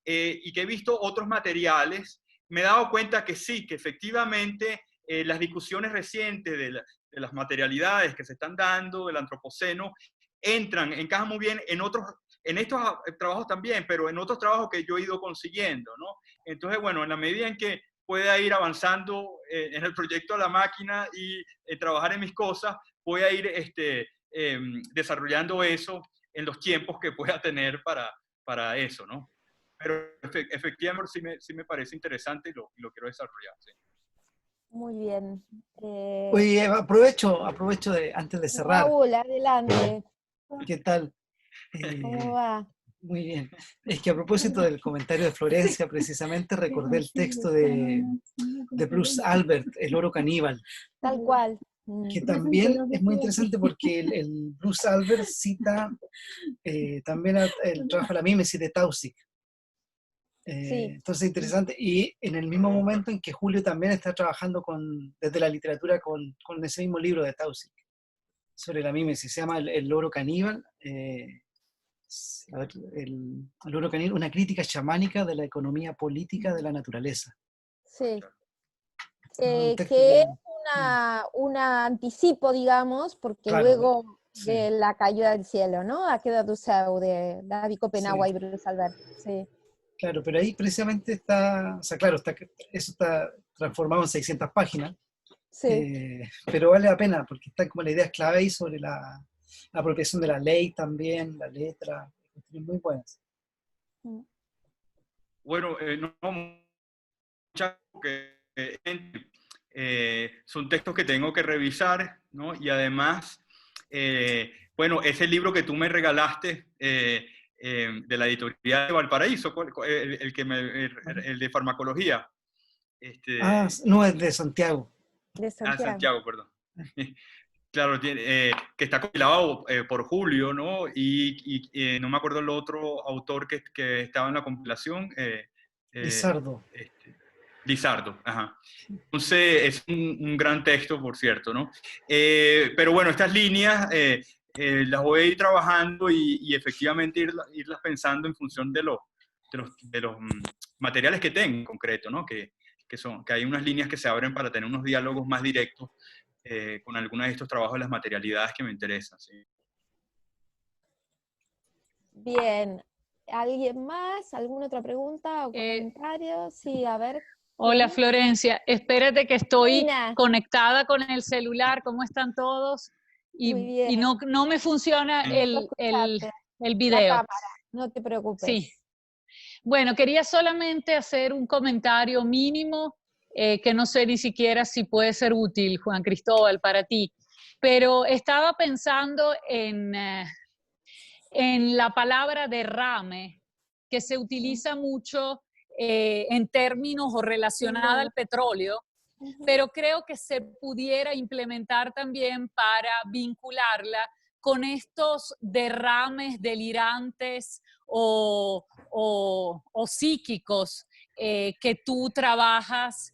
y que he visto otros materiales, me he dado cuenta que sí, que efectivamente las discusiones recientes de las materialidades que se están dando, del antropoceno, encajan muy bien en estos trabajos también, pero en otros trabajos que yo he ido consiguiendo, ¿no? Entonces, bueno, en la medida en que pueda ir avanzando en el proyecto de la máquina y trabajar en mis cosas, voy a ir desarrollando eso en los tiempos que pueda tener para eso, ¿no? Pero efectivamente sí me parece interesante y lo quiero desarrollar, sí. Muy bien. Oye, aprovecho antes de cerrar. Raúl, adelante. ¿Qué tal? ¿Cómo va? Muy bien. Es que a propósito del comentario de Florencia, precisamente recordé el texto de Bruce Albert, El oro caníbal. Tal cual. Que también es muy interesante porque el Bruce Albert cita también el trabajo de la mímesis de Taussig. Sí. Entonces interesante, y en el mismo momento en que Julio también está trabajando desde la literatura con ese mismo libro de Taussig sobre la mímesis, se llama El oro caníbal, el oro caníbal, una crítica chamánica de la economía política de la naturaleza. Sí. ¿No? Que es un anticipo, digamos, porque claro, luego sí. de la caída del cielo, ¿no? Ha quedado de David Copenhague y Bruce Albert. Sí. Claro, pero ahí precisamente está, o sea, claro, eso está transformado en 600 páginas, sí. Pero vale la pena, porque está como la idea clave ahí sobre la apropiación de la ley también, la letra, muy buenas. Bueno, son textos que tengo que revisar, ¿no? Y además, bueno, ese libro que tú me regalaste, de la editorial de Valparaíso, el de farmacología. No, es de Santiago. De Santiago. Santiago, perdón. Claro, que está compilado por Julio, ¿no? Y no me acuerdo el otro autor que estaba en la compilación. Lizardo. Lizardo, ajá. Entonces, es un gran texto, por cierto, ¿no? Pero bueno, estas líneas las voy a ir trabajando y efectivamente irlas pensando en función de los materiales que tengo en concreto, ¿no? Que hay unas líneas que se abren para tener unos diálogos más directos con algunos de estos trabajos de las materialidades que me interesan, ¿sí? Bien. ¿Alguien más? ¿Alguna otra pregunta o comentario? Sí, a ver. Hola Florencia, espérate que estoy conectada con el celular, ¿cómo están todos? Y no me funciona el video. La cámara, no te preocupes. Sí. Bueno, quería solamente hacer un comentario mínimo, que no sé ni siquiera si puede ser útil, Juan Cristóbal, para ti, pero estaba pensando en la palabra derrame, que se utiliza mucho en términos o relacionada al petróleo, pero creo que se pudiera implementar también para vincularla con estos derrames delirantes o psíquicos que tú trabajas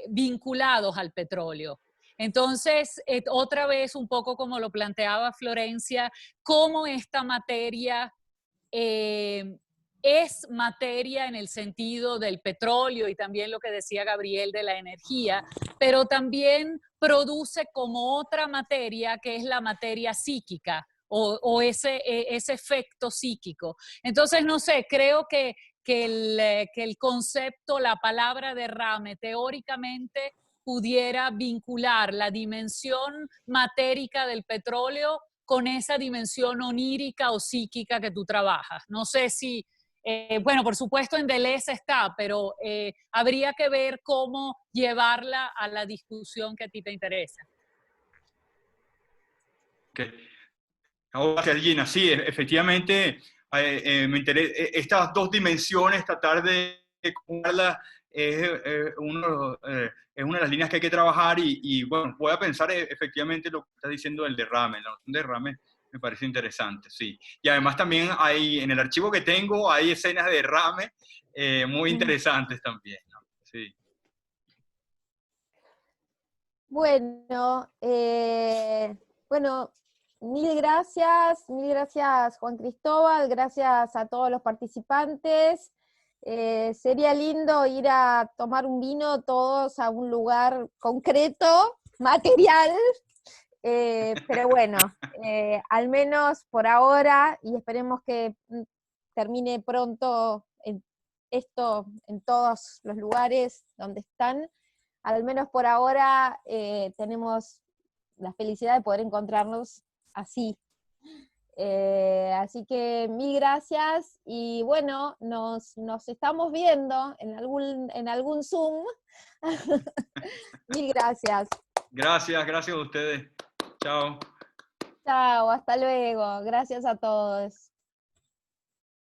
vinculados al petróleo. Entonces, otra vez, un poco como lo planteaba Florencia, cómo esta materia es materia en el sentido del petróleo y también lo que decía Gabriel de la energía, pero también produce como otra materia que es la materia psíquica o ese efecto psíquico. Entonces, no sé, creo que el concepto, la palabra derrame, teóricamente pudiera vincular la dimensión matérica del petróleo con esa dimensión onírica o psíquica que tú trabajas. No sé si, bueno, por supuesto en Deleuze está, pero habría que ver cómo llevarla a la discusión que a ti te interesa. Okay. Gracias, Gina. Sí, efectivamente, me interesa, estas dos dimensiones, tratar de combinarlas, es una de las líneas que hay que trabajar y bueno, voy a pensar efectivamente lo que está diciendo el derrame, la noción de derrame me parece interesante, sí. Y además también hay, en el archivo que tengo, hay escenas de derrame muy interesantes también, ¿no? Sí. Bueno, bueno, mil gracias Juan Cristóbal, gracias a todos los participantes. Sería lindo ir a tomar un vino todos a un lugar concreto, material, pero bueno, al menos por ahora, y esperemos que termine pronto esto en todos los lugares donde están. Al menos por ahora tenemos la felicidad de poder encontrarnos así. Así que mil gracias y bueno, nos estamos viendo en algún Zoom. Mil gracias. Gracias a ustedes. Chao. Chao, hasta luego. Gracias a todos.